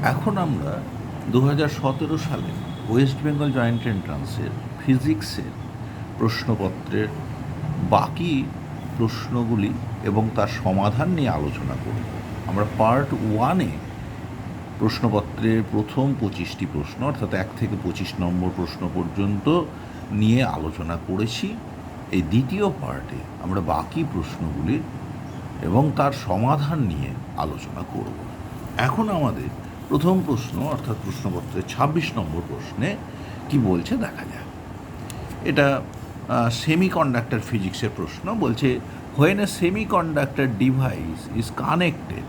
এখন আমরা 2017 সালে ওয়েস্ট বেঙ্গল জয়েন্ট এন্ট্রান্সের ফিজিক্সের প্রশ্নপত্রের বাকি প্রশ্নগুলি এবং তার সমাধান নিয়ে আলোচনা করব। আমরা পার্ট 1-এ প্রশ্নপত্রের প্রথম 25টি প্রশ্ন অর্থাৎ 1 থেকে 25 নম্বর প্রশ্ন পর্যন্ত নিয়ে আলোচনা করেছি। এই দ্বিতীয় পার্টে আমরা বাকি প্রশ্নগুলি এবং তার সমাধান নিয়ে আলোচনা করব। এখন আমাদের প্রথম প্রশ্ন অর্থাৎ প্রশ্নপত্রের 26 নম্বর প্রশ্নে কি বলছে দেখা যাক। এটা সেমিকন্ডাক্টর ফিজিক্সের প্রশ্ন। বলছে when a semiconductor device is connected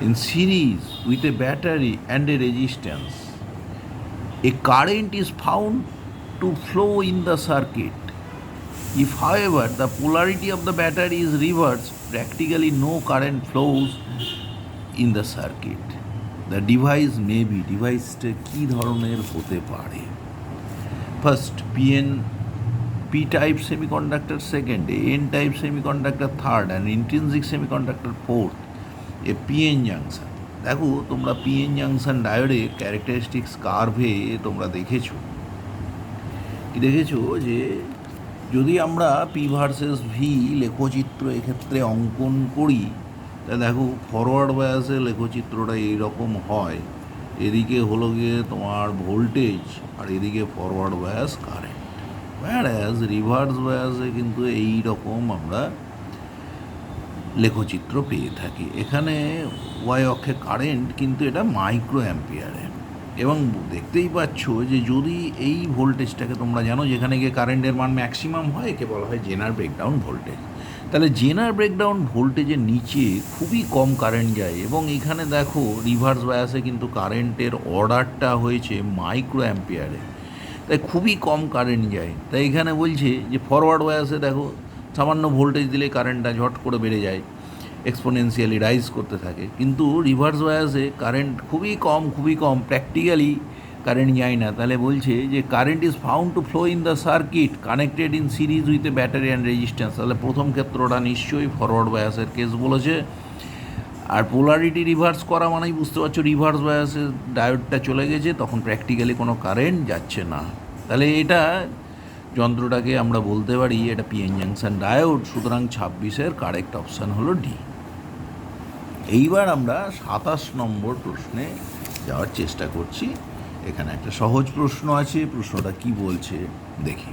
in series with a battery and a resistance, a current is found to flow in the circuit. If, however, the polarity of the battery is reversed, practically no current flows in the circuit. The device may be ডিভাইসটা কী ধরনের হতে পারে? First P type semiconductor, second N type semiconductor, third and intrinsic semiconductor, fourth A PN junction. দেখো তোমরা PN junction ডায়োডের characteristics কার্ভে তোমরা দেখেছো যে যদি আমরা পি ভার্সেস ভি লেখচিত্র এক্ষেত্রে অঙ্কন করি, তা দেখো ফরওয়ার্ড বায়াসে লেখচিত্রটা এইরকম হয়। এদিকে হলো গিয়ে তোমার ভোল্টেজ আর এদিকে forward bias current, whereas reverse বায়াসে কিন্তু এই রকম আমরা লেখচিত্র পেয়ে থাকি। এখানে ওয়াই অক্ষে কারেন্ট, কিন্তু এটা মাইক্রো অ্যাম্পিয়ারে। এবং দেখতেই পাচ্ছ যে যদি এই ভোল্টেজটাকে তোমরা জানো যেখানে গিয়ে কারেন্টের মান ম্যাক্সিমাম হয়, একে বলা হয় জেনার ব্রেকডাউন ভোল্টেজ। তাহলে জেনার ব্রেকডাউন ভোল্টেজের নিচে খুবই কম কারেন্ট যায়, এবং এখানে দেখো রিভার্স বায়াসে কিন্তু কারেন্টের অর্ডারটা হয়েছে মাইক্রো অ্যাম্পিয়ারে, তাই খুবই কম কারেন্ট যায়। তাই এখানে বলছে যে ফরওয়ার্ড বায়াসে দেখো সামান্য ভোল্টেজ দিলে কারেন্টটা ঝট করে বেড়ে যায়, এক্সপোনেনশিয়ালি রাইজ করতে থাকে, কিন্তু রিভার্স বায়াসে কারেন্ট খুবই কম, প্র্যাকটিক্যালি কারেন্ট যায় না। তাহলে বলছে যে current is found to flow in the circuit connected in series with a battery and resistance. তাহলে প্রথম ক্ষেত্রটা নিশ্চয়ই ফরওয়ার্ড বায়াসের কেস বলেছে। আর পোলারিটি রিভার্স করা মানেই বুঝতে পারছো রিভার্স বায়াসের ডায়োডটা চলে গেছে, তখন প্র্যাকটিক্যালি কোনো কারেন্ট যাচ্ছে না। তাহলে এটা যন্ত্রটাকে আমরা বলতে পারি এটা পিএন জাংশন ডায়োড। সুতরাং 26-এর কারেক্ট অপশান হলো ডি। এইবার আমরা 27 নম্বর প্রশ্নে যাওয়ার চেষ্টা করছি। এখানে একটা সহজ প্রশ্ন আছে, প্রশ্নটা কি বলছে দেখি।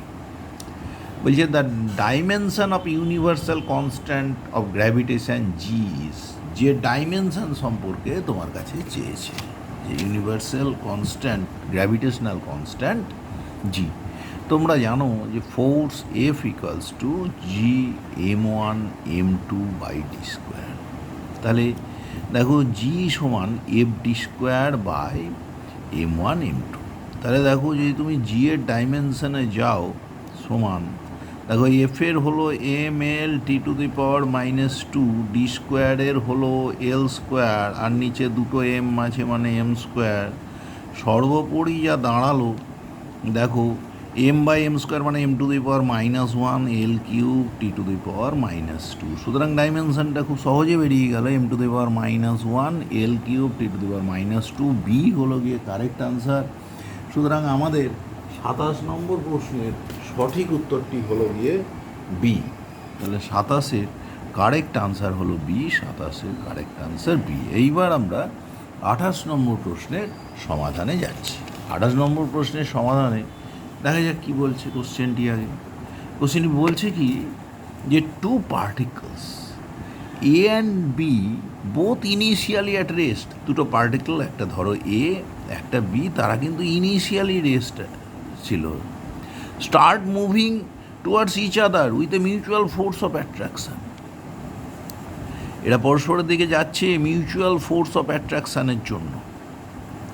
বলছে the dimension of universal constant of gravitation G is, যে ডাইমেনশন সম্পর্কে তোমার কাছে চেয়েছে, যে universal constant gravitational constant G. তোমরা জানো যে force F equals to G m1 m2 by D square. তাহলে দেখো জি সমান F D square by m1 m2। তাহলে দেখো যদি তুমি জি এর ডাইমেনশনে যাও সমান, দেখো এফের হলো M L T to the power -2, D স্কোয়ারের হলো এল স্কোয়ার, আর নিচে দুটো এম আছে মানে এম স্কোয়ার। সর্বোপরি যা দাঁড়ালো দেখো এম বাই এম স্কোয়ার মানে M to the power -1 L cube T to the power -2। সুতরাং ডাইমেনশনটা খুব সহজে বেরিয়ে গেল, M to the power -1 L cube T to the power -2। B হলো গিয়ে কারেক্ট আনসার। সুতরাং আমাদের 27 নম্বর প্রশ্নের সঠিক উত্তরটি হলো গিয়ে বি। তাহলে 27-এর কারেক্ট আনসার হলো বি, 27-এর কারেক্ট আনসার বি। এইবার আমরা 28 নম্বর প্রশ্নের সমাধানে যাচ্ছি। 28 নম্বর প্রশ্নের সমাধানে দেখা যাক কী বলছে কোশ্চেনটি। আগে কোশ্চেনটি বলছে কি যে two particles A and B both initially at rest, দুটো পার্টিকেল, একটা ধরো এ একটা বি, তারা কিন্তু ইনিশিয়ালি রেস্ট ছিল, start moving towards each other with a mutual force of attraction. এরা পরস্পরের দিকে যাচ্ছে মিউচুয়াল ফোর্স অফ অ্যাট্রাকশানের জন্য,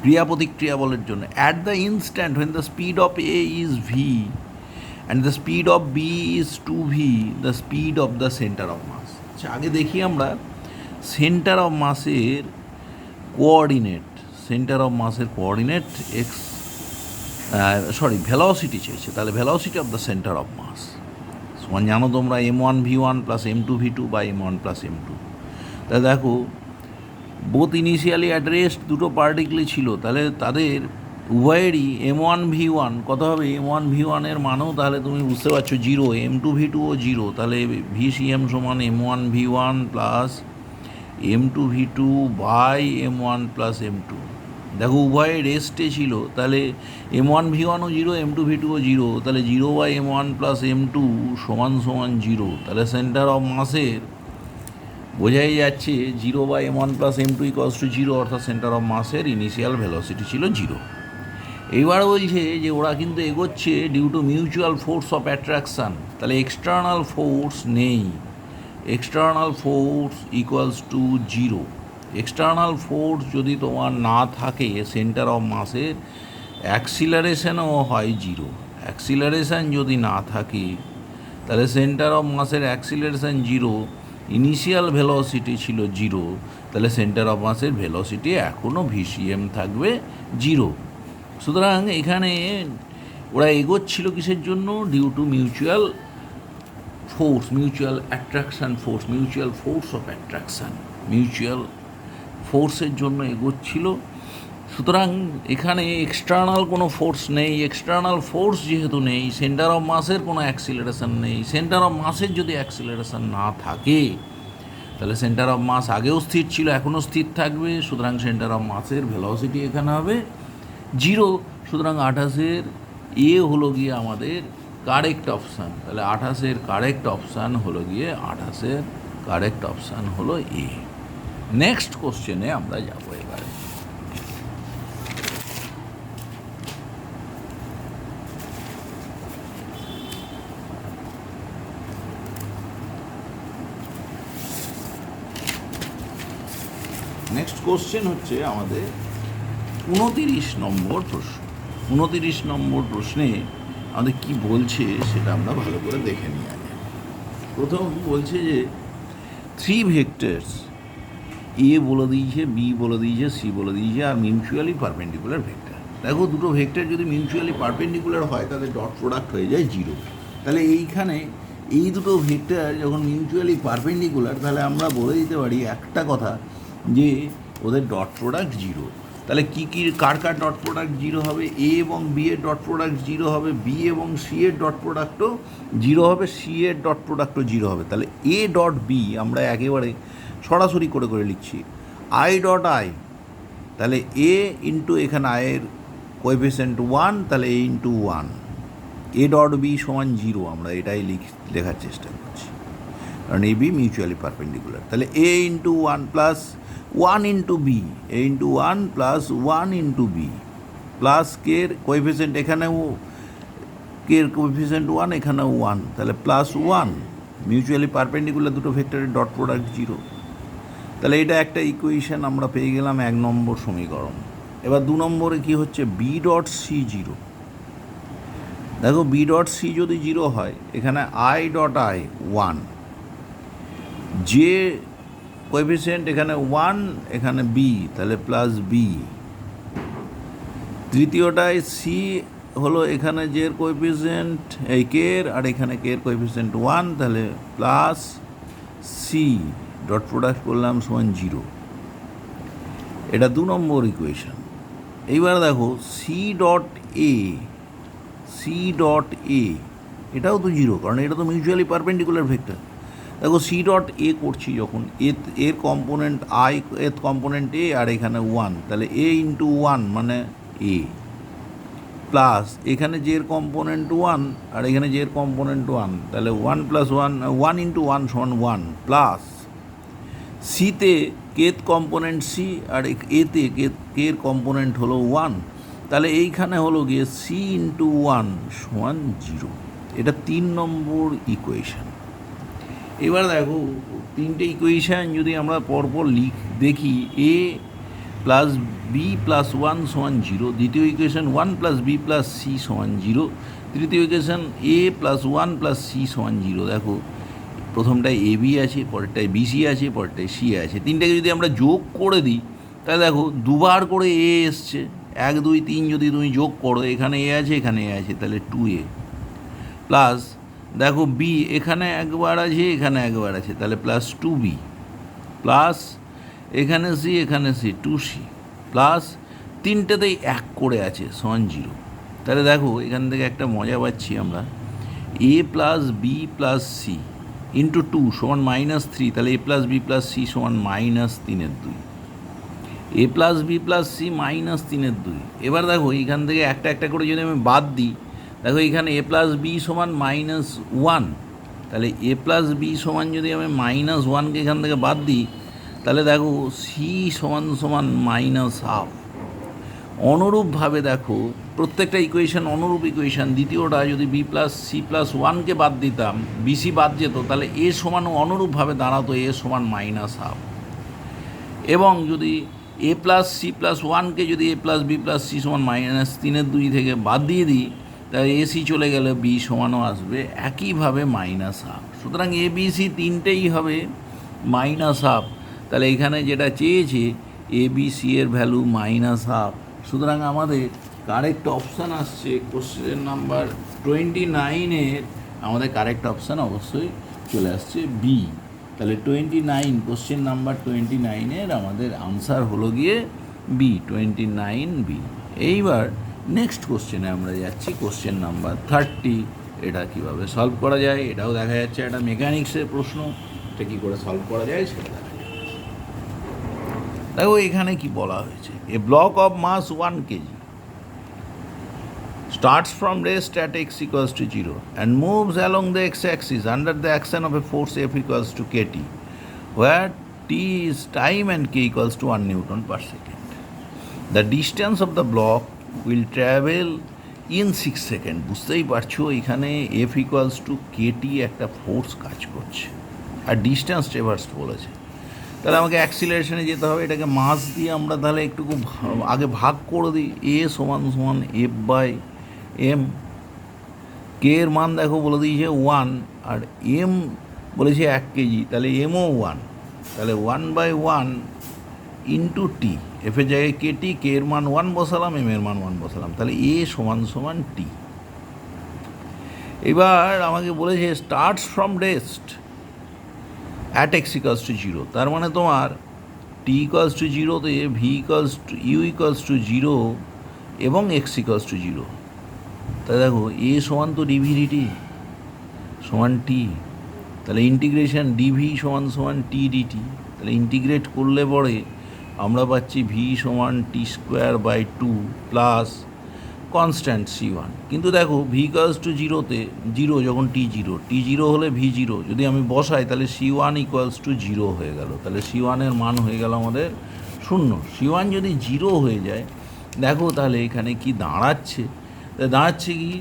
ক্রিয়া প্রতিক্রিয়া বলের জন্য। At the instant when the speed of A is v and the speed of B is 2v, the speed of the center of mass। আচ্ছা আগে দেখি আমরা সেন্টার অফ মাসের কোঅর্ডিনেট, এক্স ভেলোসিটি চেয়েছে। তাহলে velocity of the center of mass সমান জানো তোমরা m1 v1 plus m2 v2 by m1 plus m2। তাহলে দেখো বোথ ইনিশিয়ালি অ্যাড্রেসড, দুটো পার্টিকলই ছিল, তাহলে তাদের উভয়েরই M1V1 কত হবে, M1V1 মানও তাহলে তুমি বুঝতে পারছো 0, M2V2ও 0, তাহলে VCM সমান M1V1 plus M2V2 by M1 plus M2। দেখো উভয়ে রেস্টে ছিল, তাহলে M1V1ও 0, M2V2ও 0, তাহলে 0 বাই M1 প্লাস M2 সমান সমান 0। তাহলে সেন্টার অফ মাসের বোঝাই যাচ্ছে 0 by M1 plus M2 equals to 0, অর্থাৎ সেন্টার অফ মাসের ইনিশিয়াল ভেলোসিটি ছিল 0। এইবার বলছে যে ওরা কিন্তু এগোচ্ছে due to mutual force of attraction, তাহলে এক্সটার্নাল ফোর্স নেই, external force equals to 0। External force যদি তোমার না থাকে সেন্টার অফ মাসের অ্যাক্সিলারেশনও হয় 0। অ্যাক্সিলারেশন যদি না থাকে তাহলে সেন্টার অফ মাসের অ্যাক্সিলারেশন 0, ইনিশিয়াল ভেলোসিটি ছিল 0, তাহলে সেন্টার অফ মাসের ভেলোসিটি এখনও VCM থাকবে 0। সুতরাং এখানে ওরা এগোচ্ছিল কিসের জন্য, due to mutual force, mutual attraction force, mutual force of attraction, mutual ফোর্সের জন্য এগোচ্ছিল। সুতরাং এখানে এক্সটার্নাল কোনো ফোর্স নেই, এক্সটার্নাল ফোর্স যেহেতু নেই, সেন্টার অফ মাসের কোনো অ্যাক্সিলারেশন নেই, সেন্টার অফ মাসের যদি অ্যাক্সিলারেশন না থাকে তাহলে সেন্টার অফ মাস আগেও স্থির ছিল, এখনও স্থির থাকবে, সুতরাং সেন্টার অফ মাসের ভেলোসিটি এখানে হবে 0। সুতরাং 28-এর এ হলো গিয়ে আমাদের কারেক্ট অপশান, তাহলে 28-এর কারেক্ট অপশান হলো গিয়ে 28-এর কারেক্ট অপশান হলো এ। নেক্সট কোশ্চেনে আমরা যাবো এবার। নেক্সট কোশ্চেন হচ্ছে আমাদের 29 নম্বর প্রশ্ন। 29 নম্বর প্রশ্নে আমাদের কি বলছে সেটা আমরা ভালো করে দেখে নিই আগে। প্রথম বলছে যে 3 ভেক্টরস, এ বলে দিয়েছে, বি বলে দিয়েছে, সি বলে দিয়েছে, আর মিউচুয়ালি পারপেন্ডিকুলার ভেক্টর। দেখো দুটো ভেক্টর যদি মিউচুয়ালি পারপেন্ডিকুলার হয় তাদের ডট প্রোডাক্ট হয়ে যায় 0। তাহলে এইখানে এই দুটো ভেক্টর যখন মিউচুয়ালি পারপেন্ডিকুলার, তাহলে আমরা বলে দিতে পারি একটা কথা যে ওদের ডট প্রোডাক্ট 0। তাহলে কী কী কার কার ডট প্রোডাক্ট 0 হবে, এ এবং বি এর ডট প্রোডাক্ট 0 হবে, বি এবং সি এর ডট প্রোডাক্টও 0 হবে, সি এর ডট প্রোডাক্টও 0 হবে। তাহলে এ ডট বি আমরা একেবারে সরাসরি করে করে লিখছি আই ডট আই, তাহলে এ ইন্টু এখানে আয়ের কোএফিসিয়েন্ট 1, তাহলে A into 1, A dot B সমান 0, আমরা এটাই লেখার চেষ্টা করছি, কারণ এ বি মিউচুয়ালি পারপেন্ডিকুলার। তাহলে A into 1 plus 1 into B, A into 1 plus 1 into B, plus কের কোএফিসিয়েন্ট এখানেও, কের কোএফিসিয়েন্ট 1, এখানেও 1, তাহলে প্লাস 1, মিউচুয়ালি পারপেন্ডিকুলার দুটো ভেক্টরের ডট প্রোডাক্ট 0। তাহলে এটা একটা ইকুয়েশন আমরা পেয়ে গেলাম 1 নম্বর সমীকরণ। এবার 2 নম্বরে কী হচ্ছে, বি ডট সি 0। দেখো বি ডট সি যদি 0 হয়, এখানে আই ডট আই 1, যে কোএফিসিয়েন্ট এখানে 1, এখানে বি, তাহলে প্লাস বি। তৃতীয়টায় সি হলো এখানে জের কোএফিসিয়েন্ট এই কের, আর এখানে কের কোএফিসিয়েন্ট 1, তাহলে প্লাস সি, ডট প্রোডাক্ট করলাম সমান 0। এটা 2 নম্বর ইকুয়েশন। এইবার দেখো C dot A, C dot A এটাও তো 0, কারণ এটা তো মিউচুয়ালি পারপেন্ডিকুলার ভেক্টর। দেখো সি ডট এ করছি যখন, এর কম্পোনেন্ট আই, এর কম্পোনেন্ট এ, আর এখানে 1, তাহলে এ ইন্টু 1 মানে এ, প্লাস এখানে জের কম্পোনেন্ট 1, আর এখানে জের কম্পোনেন্ট 1, তাহলে 1 প্লাস 1, 1 ইন্টু 1 সমান 1, প্লাস সিতে কেত কম্পোনেন্ট সি, আর এতে কের কম্পোনেন্ট হলো 1, তাহলে এইখানে হলো গিয়ে সি ইন্টু 1 সমান 0। এটা 3 নম্বর ইকুয়েশান। এবার দেখো 3টে ইকুয়েশান যদি আমরা পরপর দেখি, এ প্লাস বি প্লাস 1 সমান 0, দ্বিতীয় equation 1 plus B plus C সমান 0, তৃতীয় equation A plus 1 plus C সমান 0। দেখো প্রথমটায় এ বি আছে, পরেরটায় বি সি আছে, পরেরটায় সি আছে, তিনটাকে যদি আমরা যোগ করে দিই তাহলে দেখো দুবার করে এ এসছে, 1 2 3 যদি তুমি যোগ করো, এখানে এ আছে, এখানে এ আছে, তাহলে 2a, প্লাস দেখো বি এখানে একবার আছে, এখানে একবার আছে, তাহলে প্লাস 2b, প্লাস এখানে সি, এখানে সি, 2c প্লাস তিনটেতেই 1 করে আছে সমান 0। তাহলে দেখো এখান থেকে একটা মজা পাচ্ছি আমরা, a plus B plus C into 2 সমান -3, তাহলে a plus B plus C সমান -3/2, a plus B plus C -3/2। এবার দেখো এইখান থেকে একটা একটা করে যদি আমি বাদ দিই, দেখো এখানে a প্লাস বি সমান -1, তাহলে a প্লাস বি সমান যদি আমি -1কে এখান থেকে বাদ দিই, তাহলে দেখো সি সমান সমান -1/2। অনুরূপভাবে দেখো প্রত্যেকটা ইকুয়েশন অনুরূপ ইকুয়েশন, দ্বিতীয়টা যদি বি প্লাস সি প্লাস 1কে বাদ দিতাম, বিসি বাদ যেত, তাহলে এ সমানও অনুরূপভাবে দাঁড়াতো এ সমান -1/2। এবং যদি এ প্লাস সি প্লাস 1কে যদি এ প্লাস বি প্লাস সি সমান -3/2 থেকে বাদ দিয়ে দিই, তাহলে এ সি চলে গেলে বি সমানও আসবে একইভাবে -1/2। সুতরাং এ বি সি তিনটেই হবে -1/2। তাহলে এখানে যেটা চেয়েছে এ বি সি এর ভ্যালু -1/2। সুতরাং আমাদের কারেক্ট অপশান আসছে কোশ্চেন নাম্বার 29-এর, আমাদের কারেক্ট অপশান অবশ্যই চলে আসছে বি। তাহলে 29, কোশ্চেন নাম্বার 29-এর আমাদের আনসার হলো গিয়ে বি, 29 বি। এইবার নেক্সট কোশ্চেনে আমরা যাচ্ছি, কোশ্চেন নাম্বার 30। এটা কীভাবে সলভ করা যায় এটাও দেখা যাচ্ছে, একটা মেকানিক্সের প্রশ্ন, এটা কী করে সলভ করা যায় সেটা দেখা যায়। দেখো এখানে কি বলা হয়েছে, a block of mass 1 kg starts from rest at x equals to 0 and moves along the x-axis under the action of a force F equals to kt, where t is time and k equals to 1 Newton per second. The distance of the block will travel in 6 seconds. বুঝতেই পারছো এখানে F equals to kt একটা force কাজ করছে আর distance ট্রেভার্সড বলেছে। তাহলে আমাকে অ্যাক্সিলারেশনে যেতে হবে, এটাকে মাস দিয়ে আমরা তাহলে একটুকু আগে ভাগ করে দিই। এ সমান সমান F/m, কে এর মান দেখো বলে দিয়েছে 1 আর এম বলেছে 1 কেজি, তাহলে এমও 1, তাহলে 1/1 ইন্টু টি, এফের জায়গায় কেটি, কে এর মান 1 বসালাম, এম এর মান 1 বসালাম, তাহলে এ সমান সমান টি। এবার আমাকে বলেছে starts from rest at x equals to 0, তার মানে তোমার টি ইকুয়ালস টু 0-তে V equals to U equals to 0 এবং এক্স ইকুয়ালস টু 0। তাই দেখো এ সমান তো ডিভিডিটি সমান টি, তাহলে ইন্টিগ্রেশন ডিভি সমান সমান টি ডিটি, তাহলে ইন্টিগ্রেট করলে পরে আমরা পাচ্ছি ভি সমান t²/2 প্লাস কনস্ট্যান্ট c1। কিন্তু দেখো ভি ইকুয়ালস টু 0-তে 0 যখন t0 হলে v0 যদি আমি বসাই, তাহলে c1 ইকুয়ালস টু 0 হয়ে গেল, তাহলে c1 এর মান হয়ে গেল আমাদের 0। c1 যদি 0 হয়ে যায়, দেখো তাহলে এখানে কি দাঁড়াচ্ছে, দাঁড়াচ্ছে কি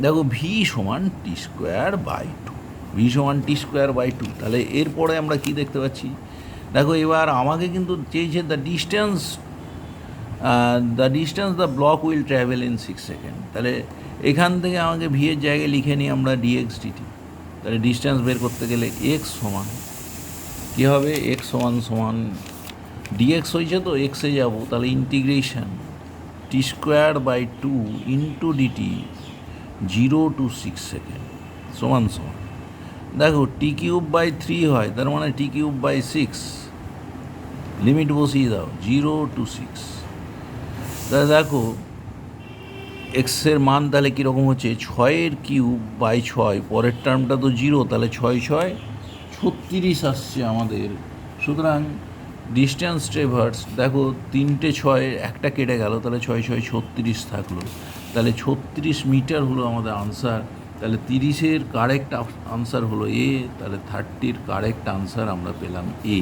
দেখো ভি সমান t²/2, ভি সমান t²/2। তাহলে এরপরে আমরা কি দেখতে পাচ্ছি, দেখো এবার আমাকে কিন্তু চেয়েছে the distance the block will travel in 6 second. তাহলে এখান থেকে আমাকে ভি এর জায়গায় লিখে নিই আমরা ডিএক্স ডিটি। তাহলে ডিস্টেন্স বের করতে গেলে এক্স সমান কী হবে, এক্স সমান সমান ডিএক্স হয়েছে তো এক্সে যাবো, তাহলে integration t²/2 into dt 0 to 6 second সমান সমান দেখো t³/3 হয়, তার মানে t³/6, লিমিট বসিয়ে দাও 0 to 6। তাহলে দেখো এক্সের মান তাহলে কীরকম হচ্ছে, 6^3/6, পরের টার্মটা তো 0, তাহলে 6×6 36 আসছে আমাদের। সুতরাং ডিস্টেন্স ট্রেভার্স দেখো 3টে 6 একটা কেটে গেল, তাহলে 6×6 36 থাকলো, তাহলে 36 মিটার হলো আমাদের আনসার। তাহলে 30-এর কারেক্ট আনসার হলো এ, তাহলে 30-র কারেক্ট আনসার আমরা পেলাম এ।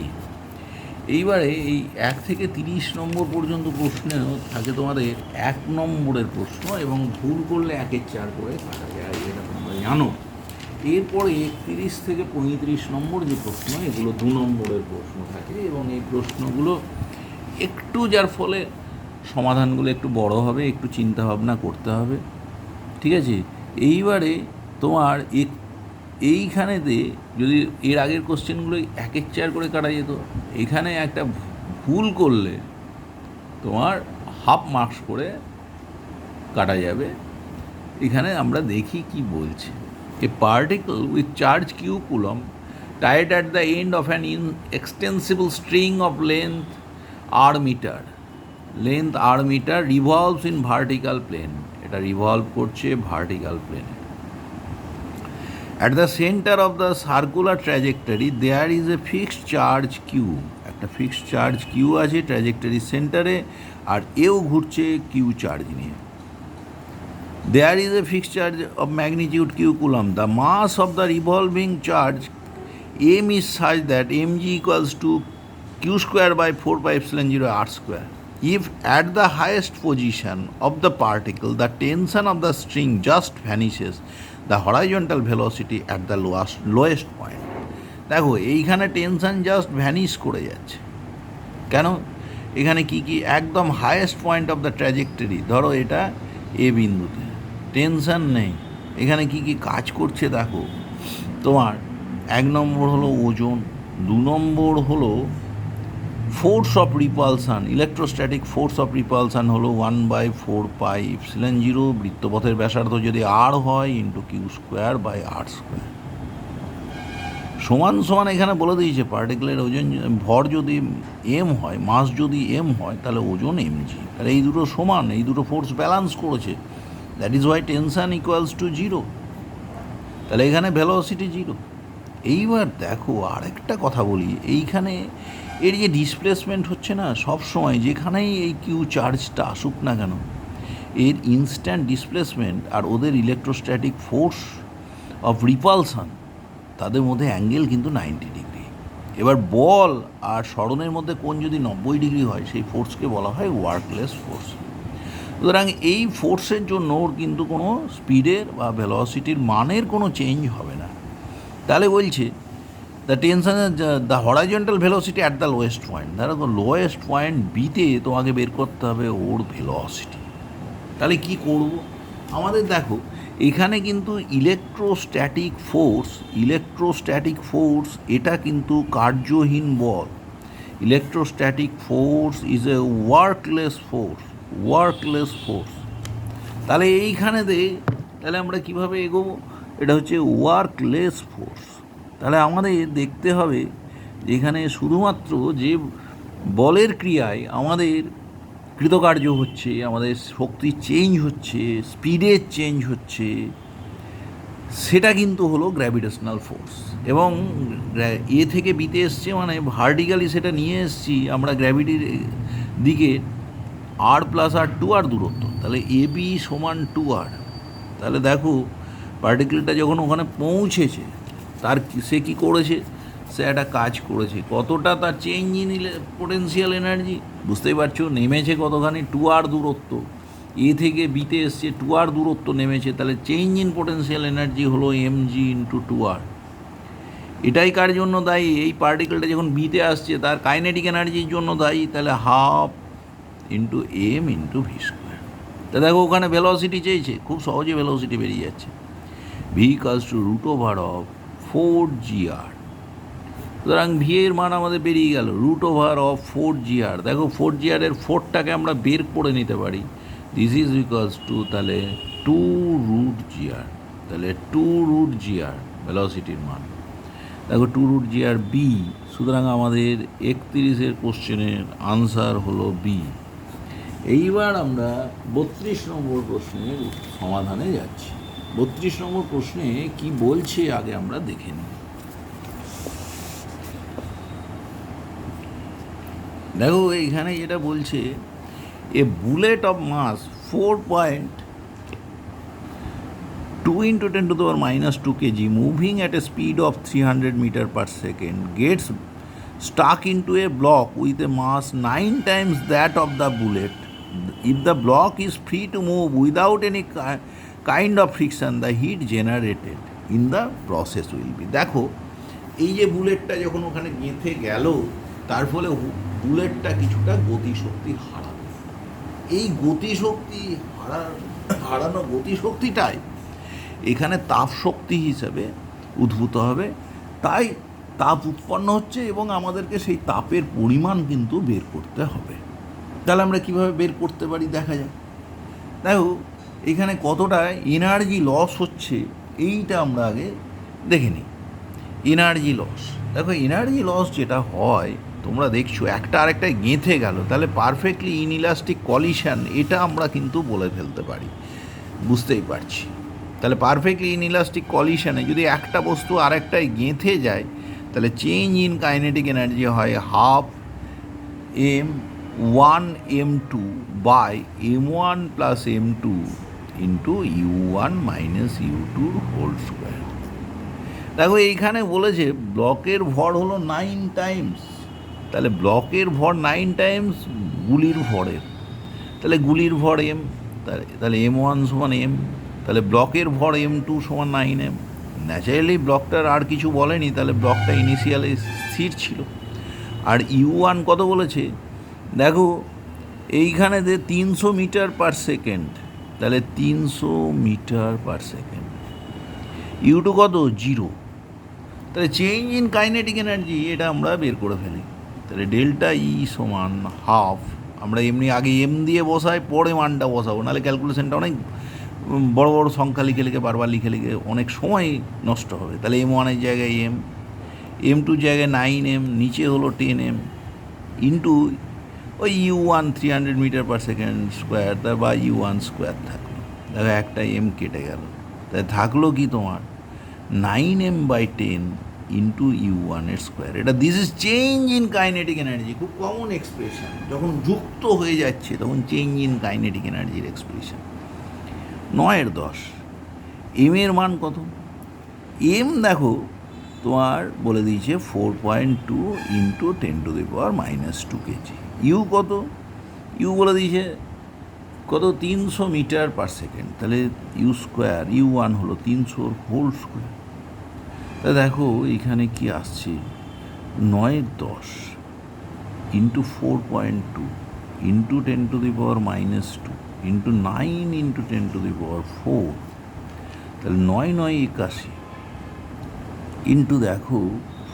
এইবারে এই 1 থেকে 30 নম্বর পর্যন্ত প্রশ্নে থাকে তোমাদের 1 নম্বরের প্রশ্ন, এবং ভুল করলে 1-এর 4 করে কাটা যায়, এটা তোমরা জানো। এরপরে 31 থেকে 35 নম্বর যে প্রশ্ন, এগুলো 2 নম্বরের প্রশ্ন থাকে, এবং এই প্রশ্নগুলো একটু, যার ফলে সমাধানগুলো একটু বড় হবে, একটু চিন্তা ভাবনা করতে হবে, ঠিক আছে। এইবারে তোমার এইখানেতে যদি এর আগের কোশ্চেনগুলো 1-এর 4 করে কাটা যেত, এখানে একটা ভুল করলে তোমার হাফ মার্কস করে কাটা যাবে। এখানে আমরা দেখি কি বলছে। A particle with charge q coulomb tied at the end of an extensible string of length r meter. Length r meter revolves in vertical plane. এটা revolve করছে vertical plane. At the center of the circular trajectory there is a fixed charge q. একটা fixed charge q আছে trajectory সেন্টারে, আর এও ঘুরছে q charge নিয়ে। There is a fixed charge of magnitude q coulomb. The mass of the revolving charge m is such that mg equals to q square by 4 pi epsilon 0 r square. If at the highest position of the particle the tension of the string just vanishes, the horizontal velocity at the lowest point. দেখো এইখানে tension just vanish করে যাচ্ছে কেন? এখানে কি কি একদম highest point of the trajectory, ধরো এটা এ বিন্দুতে টেনশন নেই, এখানে কি কি কাজ করছে দেখো। তোমার 1 নম্বর হলো ওজন, 2 নম্বর হলো force of repulsion, electrostatic force of repulsion হলো 1/4 পাই ইপসিলন 0, বৃত্তপথের ব্যাসার্ধ যদি আর হয় into Q square by R square. সমান সমান এখানে বলে দিয়েছে পার্টিকেলের ওজন, ভর যদি এম হয়, মাস যদি এম হয়, তাহলে ওজন এমজি। তাহলে এই দুটো সমান, এই দুটো ফোর্স ব্যালেন্স করেছে, that is Y tension equals to 0। তাহলে এখানে ভেলোসিটি 0। এইবার দেখো আরেকটা কথা বলি, এইখানে এর যে ডিসপ্লেসমেন্ট হচ্ছে না, সব সময় যেখানেই এই কিউ চার্জটা আসুক না কেন, এর ইনস্ট্যান্ট ডিসপ্লেসমেন্ট আর ওদের ইলেকট্রোস্ট্যাটিক ফোর্স অফ রিপালসান, তাদের মধ্যে অ্যাঙ্গেল কিন্তু 90 ডিগ্রি। এবার বল আর সরণের মধ্যে কোণ যদি 90 ডিগ্রি হয়, সেই ফোর্সকে বলা হয় ওয়ার্কলেস ফোর্স। সুতরাং এই ফোর্সের জন্য ওর কিন্তু কোনো স্পিডের বা ভেলোসিটির মানের কোনো চেঞ্জ হবে না। তাহলে বলছে the tension the horizontal velocity at the lowest point, ধরো লোয়েস্ট পয়েন্ট বিতে তোমাকে বের করতে হবে ওর ভেলোসিটি। তাহলে কি করব আমাদের দেখো এখানে কিন্তু ইলেকট্রোস্ট্যাটিক ফোর্স এটা কিন্তু কার্যহীন বল। Electrostatic force is a workless force. তাহলে এইখানেতে তাহলে আমরা কিভাবে এগোবো, এটা হচ্ছে ওয়ার্কলেস ফোর্স। তাহলে আমাদের দেখতে হবে যেখানে শুধুমাত্র যে বলের ক্রিয়ায় আমাদের কৃতকার্য হচ্ছে, আমাদের শক্তির চেঞ্জ হচ্ছে, স্পিডের চেঞ্জ হচ্ছে, সেটা কিন্তু হলো গ্র্যাভিটেশনাল ফোর্স। এবং এ থেকে বিতে এসছে মানে ভার্টিক্যালি সেটা নিয়ে এসছি আমরা গ্র্যাভিটির দিকে আর প্লাস আর 2r দূরত্ব, তাহলে এ বি সমান 2r। তাহলে দেখো পার্টিকেলটা যখন ওখানে পৌঁছেছে তার সে কী করেছে, সে একটা কাজ করেছে, কতটা তার চেঞ্জ ইন পোটেন্সিয়াল এনার্জি বুঝতেই পারছো, নেমেছে কতখানি 2r দূরত্ব, এ থেকে বিতে এসছে 2r দূরত্ব নেমেছে, তাহলে চেঞ্জ ইন পোটেন্সিয়াল এনার্জি হলো mg ইন্টু 2r। এটাই কার জন্য দায়ী, এই পার্টিকেলটা যখন বিতে আসছে তার কাইনেটিক এনার্জির জন্য দায়ী, তাহলে half into M into V square. তা দেখো ওখানে ভেলোসিটি চেয়েছে, খুব সহজে ভেলোসিটি বেরিয়ে যাচ্ছে, ভি ইকুয়ালস টু √4gr। সুতরাং ভি এর মান আমাদের বেরিয়ে গেল √4gr। দেখো 4gr এর 4টাকে আমরা বের করে নিতে পারি, দিস ইজ ইকুয়ালস টু তাহলে 2√gr। তাহলে 2√gr ভেলোসিটির মান, দেখো 2√gr বি। সুতরাং আমাদের 31 কোশ্চেনের আনসার হলো বি। এইবার আমরা 32 নম্বর প্রশ্নের সমাধানে যাচ্ছি। 32 নম্বর প্রশ্নে কি বলছে আগে আমরা দেখে নিই। দেখো এইখানে যেটা বলছে, এ bullet of mass 4.2 into 10⁻² kg moving at a speed of 300 meter per second gets stuck into a block with a mass 9 times that of the bullet. If the block is free to move without any kind of friction, the heat generated in the process will be. দেখো এই যে বুলেটটা যখন ওখানে গেঁথে গেল, তার ফলে বুলেটটা কিছুটা গতিশক্তি হারাবে। এই গতিশক্তি হারানো গতিশক্তিটাই এখানে তাপ শক্তি হিসাবে উদ্ভূত হবে, তাই তাপ উৎপন্ন হচ্ছে এবং আমাদেরকে সেই তাপের পরিমাণ কিন্তু বের করতে হবে। তাহলে আমরা কীভাবে বের করতে পারি দেখা যাক। দেখো এখানে কতটা এনার্জি লস হচ্ছে এইটা আমরা আগে দেখে নিই। এনার্জি লস, দেখো এনার্জি লস যেটা হয় তোমরা দেখছো একটা আরেকটায় গেঁথে গেল, তাহলে পারফেক্টলি ইনইলাস্টিক কলিশন এটা আমরা কিন্তু বলে ফেলতে পারি, বুঝতেই পারছি। তাহলে পারফেক্টলি ইনইলাস্টিক কলিশনে যদি একটা বস্তু আরেকটায় গেঁথে যায়, তাহলে চেঞ্জ ইন কাইনেটিক এনার্জি হয় half M1 M2 by M1 plus M2 into U1 minus U2 whole square. দেখো এইখানে বলেছে ব্লকের ভর হলো 9 টাইমস, তাহলে ব্লকের ভর 9 টাইমস গুলির ভরের, তাহলে গুলির ভর M, তাহলে M1 সমান M, তাহলে ব্লকের ভর M2 সমান 9M। ন্যাচারালি ব্লকটার আর কিছু বলেনি, তাহলে ব্লকটা ইনিশিয়ালি স্থির ছিল। আর U1 কত বলেছে দেখো এইখানে যে 300 মিটার পার সেকেন্ড, তাহলে 300 মিটার পার সেকেন্ড। U2 কত 0, তাহলে চেঞ্জ ইন কাইনেটিক এনার্জি এটা আমরা বের করে ফেলি। তাহলে ডেল্টা ই সমান হাফ, আমরা এমনি আগে এম দিয়ে বসাই পরে মানটা বসাবো, নাহলে ক্যালকুলেশনটা অনেক বড় বড় সংখ্যা লিখে লিখে বারবার লিখে লিখে অনেক সময় নষ্ট হবে। তাহলে M1-এর জায়গায় M2 জায়গায় 9M, নিচে হলো 10M ইন্টু ওই U1 300 metre per second square, তার বা U1 স্কোয়ার থাকলো। দেখো একটা M কেটে গেল, তাই থাকলো কি তোমার 9M/10 ইন্টু U1 এর স্কোয়ার। এটা this is change in kinetic energy, খুব কমন এক্সপ্রেশন। যখন যুক্ত হয়ে যাচ্ছে তখন চেঞ্জ ইন কাইনেটিক এনার্জির এক্সপ্রেশন। 9-10 M এর মান কত? M দেখো তোমার বলে দিয়েছে 4.2 ইন্টু 10⁻² কেজি। ইউ কত? ইউ বলে দিয়েছে কত 300 মিটার পার সেকেন্ড, তাহলে ইউ স্কোয়ার U1 হলো 300 হোল স্কোয়ার। তা দেখো এখানে কি আসছে 9-10 ইন্টু 4.2 ইন্টু 10⁻² ইন্টু 9 ইন্টু 10⁴, তাহলে 9×9=81 ইন্টু দেখো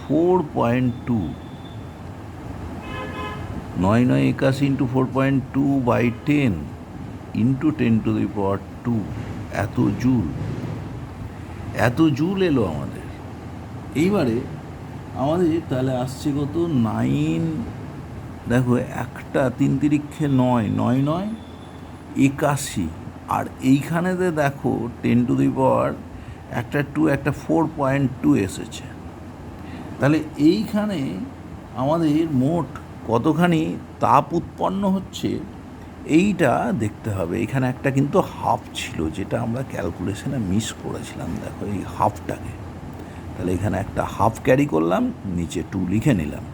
4.2, 9×9=81 ইন্টু 4.2/10 ইন্টু 10⁻², এত জুল এলো আমাদের। এইবারে আমাদের তাহলে আসছে কত 9, দেখো একটা 3 তিরিক্ষে 9, 9×9=81, আর এইখানেতে দেখো 10⁻², একটা 4.2 এসেছে। তাহলে এইখানে আমাদের মোট কতখানি তাপ উৎপন্ন হচ্ছে এইটা দেখতে হবে। এখানে একটা কিন্তু হাফ ছিল যেটা আমরা ক্যালকুলেশনে মিস করেছিলাম, দেখো এই হাফটাকে, তাহলে এখানে একটা হাফ ক্যারি করলাম, নিচে 2 লিখে নিলাম।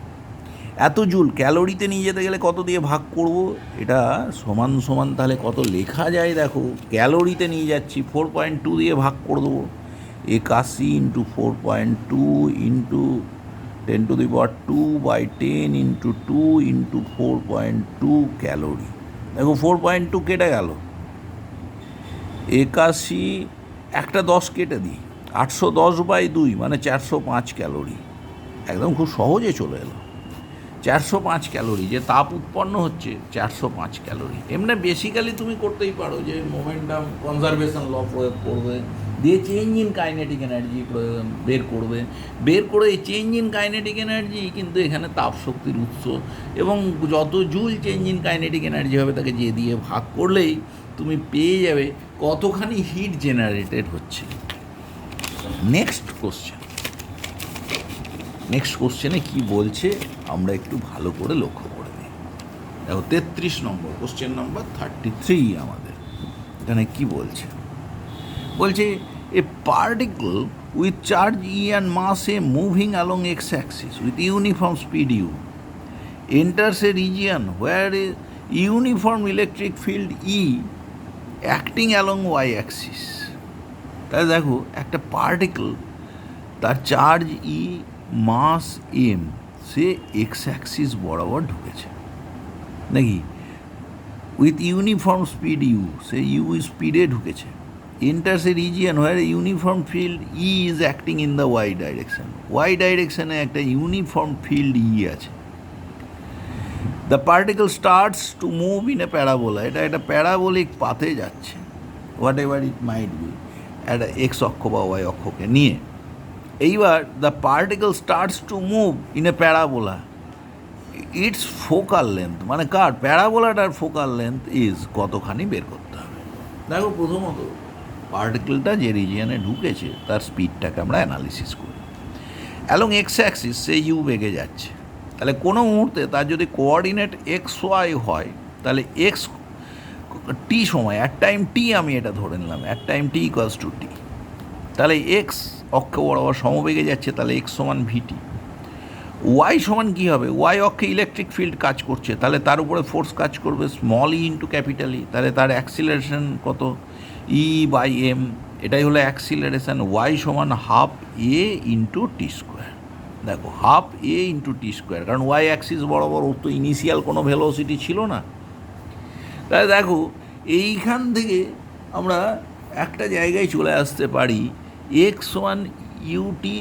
এত জুল ক্যালোরিতে নিয়ে যেতে গেলে কত দিয়ে ভাগ করব, এটা সমান সমান তাহলে কত লেখা যায় দেখো, ক্যালোরিতে নিয়ে যাচ্ছি 4.2 দিয়ে ভাগ করে দেবো, 81 into 4.2 into 10⁻²/10 into 2 into 4.2 calorie. দেখো 4.2 কেটে গেল, 81, একটা 10 কেটে দিই, 810/2 মানে 405 ক্যালোরি। একদম খুব সহজে চলে এলো 405 ক্যালোরি, যে তাপ উৎপন্ন হচ্ছে 405 ক্যালোরি। এমনি বেসিক্যালি তুমি করতেই পারো যে মোমেন্টাম কনজারভেশন ল প্রয়োগ করবে, দিয়ে চেঞ্জ ইন কাইনেটিক এনার্জি বের করে এই চেঞ্জ ইন কাইনেটিক এনার্জি কিন্তু এখানে তাপ শক্তির উৎস, এবং যত joule change in kinetic energy হবে তাকে যে দিয়ে ভাগ করলেই তুমি পেয়ে যাবে কতখানি হিট জেনারেটেড হচ্ছে। নেক্সট কোশ্চেনে কি বলছে আমরা একটু ভালো করে লক্ষ্য করে নিই। দেখো 33 নম্বর কোশ্চেন নাম্বার 33 আমাদের এখানে কি বলছে a particle with charge E and mass A moving along x axis with uniform speed U enters a region where a uniform electric field E acting along y axis। তাহলে দেখো একটা particle, তার charge E, mass M, সে x axis বরাবর ঢুকেছে নাকি, with uniform speed u, সে u স্পিডে ঢুকেছে। Enters a region where uniform field E is acting in the y ডাইরেকশনে একটা ইউনিফর্ম ফিল্ড ই আছে। The particle starts to move in a parabola, এটা একটা প্যারাবোলিক পাথে যাচ্ছে, whatever it might be, একটা এক্স অক্ষ বা ওয়াই অক্ষকে নিয়ে। এইবার the particle starts to move in a parabola, it's focal length, মানে কার প্যারাবোলাটার ফোকাল লেন্থ ইজ কতখানি বের করতে হবে। দেখো প্রথমত পার্টিকেলটা যে রিজিয়নে ঢুকেছে তার স্পিডটাকে আমরা অ্যানালিসিস করি। অ্যালং এক্স অ্যাক্সিস সে ইউ বেগে যাচ্ছে, তাহলে কোনো মুহূর্তে তার যদি কোঅর্ডিনেট এক্স ওয়াই হয়, তাহলে এক্স টি সময় অ্যাট টাইম টি, আমি এটা ধরে নিলাম at time T equals to T, তাহলে এক্স অক্ষ বরাবর সমবেগে যাচ্ছে, তাহলে এক্স সমান ভিটি। ওয়াই সমান কী হবে, ওয়াই অক্ষে ইলেকট্রিক ফিল্ড কাজ করছে, তাহলে তার উপরে ফোর্স কাজ করবে স্মল ই ইন্টু ক্যাপিটাল ই, তাহলে তার অ্যাক্সিলারেশন কত, ই বাই এম, এটাই হলো অ্যাক্সিলারেশন। ওয়াই সমান হাফ এ ইন্টু টি স্কোয়ার। দেখো হাফ এ ইন্টু টি স্কোয়ার, কারণ ওয়াই অ্যাক্সিস বরাবর ওর তো ইনিশিয়াল কোনো ভেলোসিটি ছিল না। তাহলে দেখো এইখান থেকে আমরা একটা জায়গায় চলে আসতে পারি, এক্স সমান ইউটি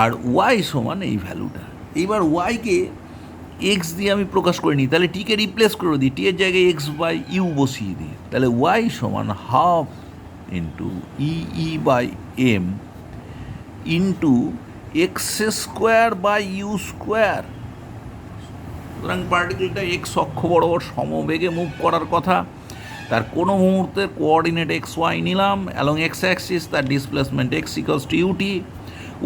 আর ওয়াই সমান এই ভ্যালুটা। এইবার ওয়াইকে এক্স দিয়ে আমি প্রকাশ করে নিই, তাহলে টিকে রিপ্লেস করে দিই, টি এর জায়গায় এক্স বাই ইউ বসিয়ে দিই, তাহলে ওয়াই সমান half into e by m into x square by u square. সুতরাং পার্টিকেলটা এক্স অক্ষ বরাবর সমবেগে মুভ করার কথা, তার কোনো মুহূর্তের কোঅর্ডিনেট এক্স ওয়াই নিলাম, অ্যালং এক্স অ্যাক্সিস তার displacement x equals to U T.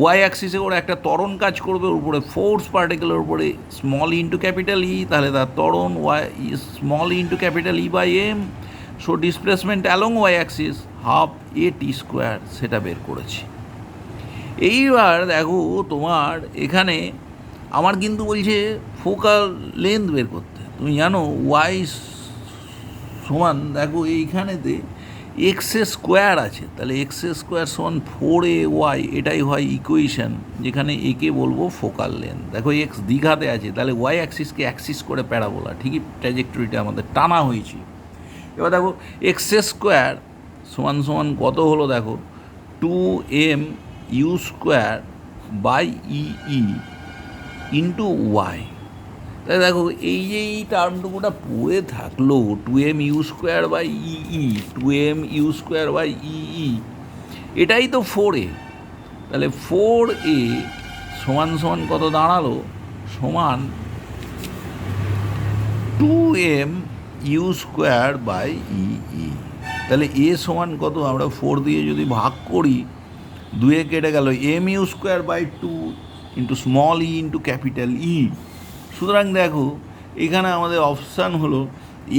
Y অ্যাক্সিসে ওরা একটা ত্বরণ কাজ করবে, উপরে ফোর্স পার্টিকেলের উপরে স্মল ইন্টু ক্যাপিটাল ই, তাহলে তার ত্বরণ y small into capital E by m, so displacement along y axis half a t square, সেটা বের করেছি। এইবার দেখো তোমার এখানে আমার কিন্তু বলছে ফোকাল লেন্থ বের করতে। তুমি জানো ওয়াই সমান, দেখো এইখানেতে এক্স স্কোয়ার আছে, তাহলে এক্স স্কোয়ার সমান 4a ওয়াই, এটাই হয় ইকুয়েশন যেখানে একে বলবো ফোকাল লেন্থ। দেখো এক্স দীঘাতে আছে, তাহলে ওয়াই অ্যাক্সিসকে অ্যাক্সিস করে প্যারাবোলা, ঠিকই ট্র্যাজেক্টরিটা আমাদের টানা হয়েছে। এবার দেখো এক্স স্কোয়ার সমান সমান কত হলো, দেখো 2m U square by E into y. তাই দেখো এই যে এই টার্মটুকুটা পড়ে থাকলো 2m U square by E, 2m U square by E, এটাই তো 4a, তাহলে 4a সমান সমান কত দাঁড়ালো, সমান 2m ইউ স্কোয়ার বাই ই। তাহলে এ সমান কত, আমরা 4 দিয়ে যদি ভাগ করি, 2 কেটে গেল, m u square by 2 into small e into capital E. সুতরাং দেখো এখানে আমাদের অপশান হলো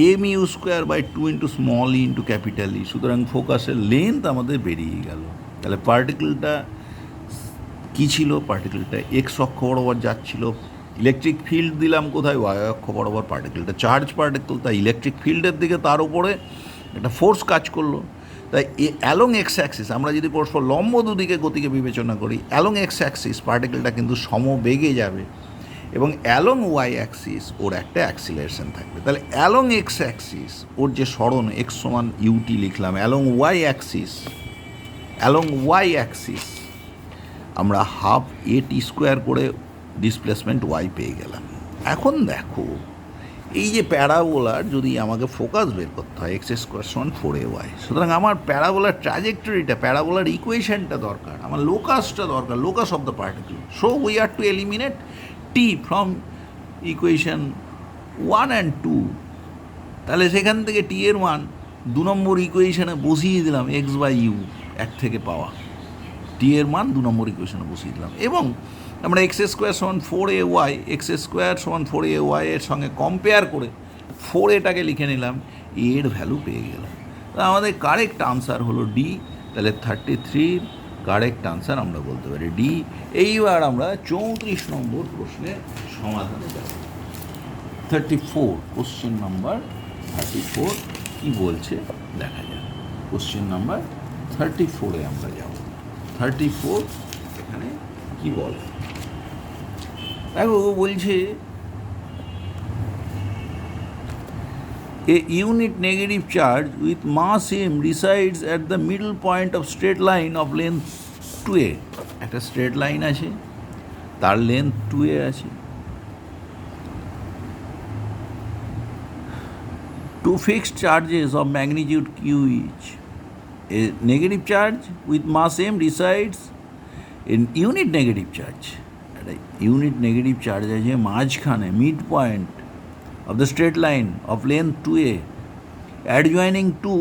m u square by 2 into small e into capital E. সুতরাং ফোকাসের লেন্থ আমাদের বেরিয়ে গেল। তাহলে পার্টিকেলটা কী ছিল, পার্টিকেলটা এক্স অক্ষ বরাবর যাচ্ছিল, ইলেকট্রিক ফিল্ড দিলাম কোথায়, ওয়াই অক্ষ বরাবর, পার্টিকেলটা চার্জ পার্টিকেল, তাই ইলেকট্রিক ফিল্ডের দিকে তার উপরে একটা ফোর্স কাজ করলো। তাই অ্যালং এক্স অ্যাক্সিস, আমরা যদি পরস্পর লম্ব দুদিকে গতিকে বিবেচনা করি, অ্যালং এক্স অ্যাক্সিস পার্টিকেলটা কিন্তু সমবেগে যাবে, এবং অ্যালং ওয়াই অ্যাক্সিস ওর একটা অ্যাক্সিলারেশন থাকবে। তাহলে অ্যালং এক্স অ্যাক্সিস ওর যে সরণ এক্স সমান ইউটি লিখলাম, অ্যালং ওয়াই অ্যাক্সিস আমরা হাফ এ টি স্কোয়ার করে ডিসপ্লেসমেন্ট ওয়াই পেয়ে গেলাম। এখন দেখো এই যে প্যারাবোলার যদি আমাকে ফোকাস বের করতে হয়, এক্স স্কোয়ার সমান 4a ওয়াই, সুতরাং আমার প্যারাবোলার ট্র্যাজেক্টরিটা, প্যারাবোলার ইকুয়েশনটা দরকার, আমার লোকাসটা দরকার, locus of the particle. So we are two eliminate T from equation 1 and 2। তাহলে সেখান থেকে টি এর মান 2 নম্বর ইকুয়েশনে বসিয়ে দিলাম, এক্স বাই ইউ এক থেকে পাওয়া টি এর মান 2 নম্বর ইকুয়েশনে বসিয়ে দিলাম, এবং আমরা এক্স স্কোয়ার সমান 4a ওয়াই, এক্স স্কোয়ার সমান 4a ওয়াই এর সঙ্গে কম্পেয়ার করে 4aটাকে লিখে নিলাম, এর ভ্যালু পেয়ে গেলাম। তা আমাদের কারেক্ট আনসার হলো ডি। তাহলে 33 কারেক্ট আনসার আমরা বলতে পারি ডি। এইবার আমরা 34 নম্বর প্রশ্নের সমাধানে যাব। 34 কোশ্চেন নাম্বার 34 কী বলছে দেখা যাক। কোশ্চেন নাম্বার 34-এ আমরা যাব। 34 এখানে কী বলে দেখো, বলছে a unit negative charge with mass m resides at the middle point of straight line of length 2a। একটা স্ট্রেট লাইন আছে, তার লেন্থ 2a আছে। Two fixed charges of magnitude q each. A negative charge with mass m resides unit negative charge, একটা unit negative charge আছে মাঝখানে mid point of the straight line of length 2a adjoining two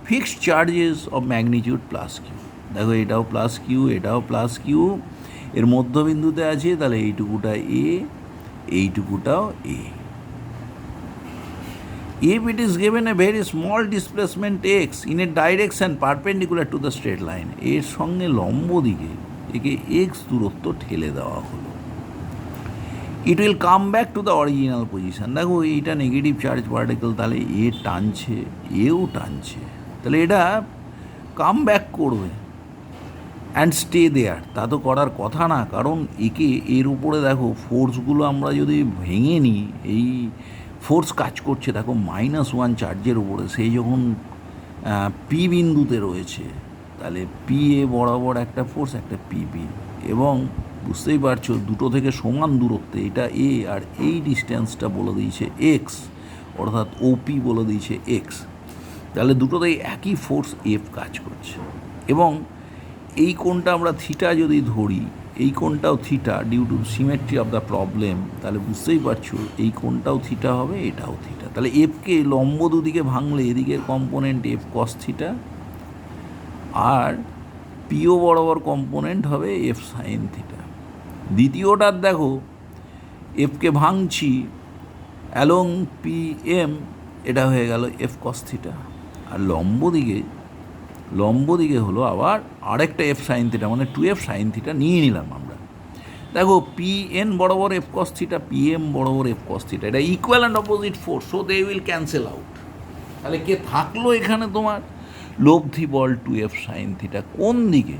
fixed charges of magnitude plus q. দেখো এটাও plus q, এটাও plus q, এর মধ্যবিন্দুতে আছে, তাহলে এইটুকুটা এ, এইটুকুটাও এ। If it is given a very small displacement x in a direction perpendicular to the straight line, এর সঙ্গে লম্ব দিকে একে x দূরত্ব ঠেলে দেওয়া হলো, it will come back to the original position. দেখো এইটা নেগেটিভ চার্জ পার্টিকেল, তাহলে এ টানছে, এও টানছে, তাহলে এটা কাম ব্যাক করবে অ্যান্ড স্টে দেয়ার। তা তো করার কথা না, কারণ একে এর উপরে দেখো ফোর্সগুলো আমরা যদি ভেঙে নিই, এই ফোর্স কাজ করছে দেখো -1 চার্জের উপরে, সেই যখন পি বিন্দুতে রয়েছে, তাহলে পি এ বরাবর একটা ফোর্স, একটা পিবি, এবং বুঝতেই পারছো দুটো থেকে সমান দূরত্বে, এটা এ আর এই ডিস্টেন্সটা বলে দিয়েছে এক্স, অর্থাৎ ওপি বলে দিয়েছে এক্স, তাহলে দুটোতেই একই ফোর্স এফ কাজ করছে। এবং এই কোণটা আমরা থিটা যদি ধরি, এই কোণটাও theta due to symmetry of the problem, তাহলে বুঝতেই পারছো এই কোণটাও থিটা হবে, এটাও থিটা। তাহলে এফকে লম্ব দুদিকে ভাঙলে এদিকের কম্পোনেন্ট এফ কস থিটা, আর পিও বরাবর কম্পোনেন্ট হবে এফ সাইন থিটা। দ্বিতীয়টার দেখো এফকে ভাঙছি অ্যালং পি এম, এটা হয়ে গেল এফ কস থিটা, আর লম্ব দিকে হলো আবার আরেকটা এফ সাইন থিটা, মানে 2f সাইন থিটা নিয়ে নিলাম আমরা। দেখো পি এন বরাবর F cos theta, P M বরাবর এফ কস থিটা, এটা equal and opposite force, so they will cancel out. তাহলে কে থাকলো এখানে তোমার লব্ধি বল 2f সাইন থিটা, কোন দিকে?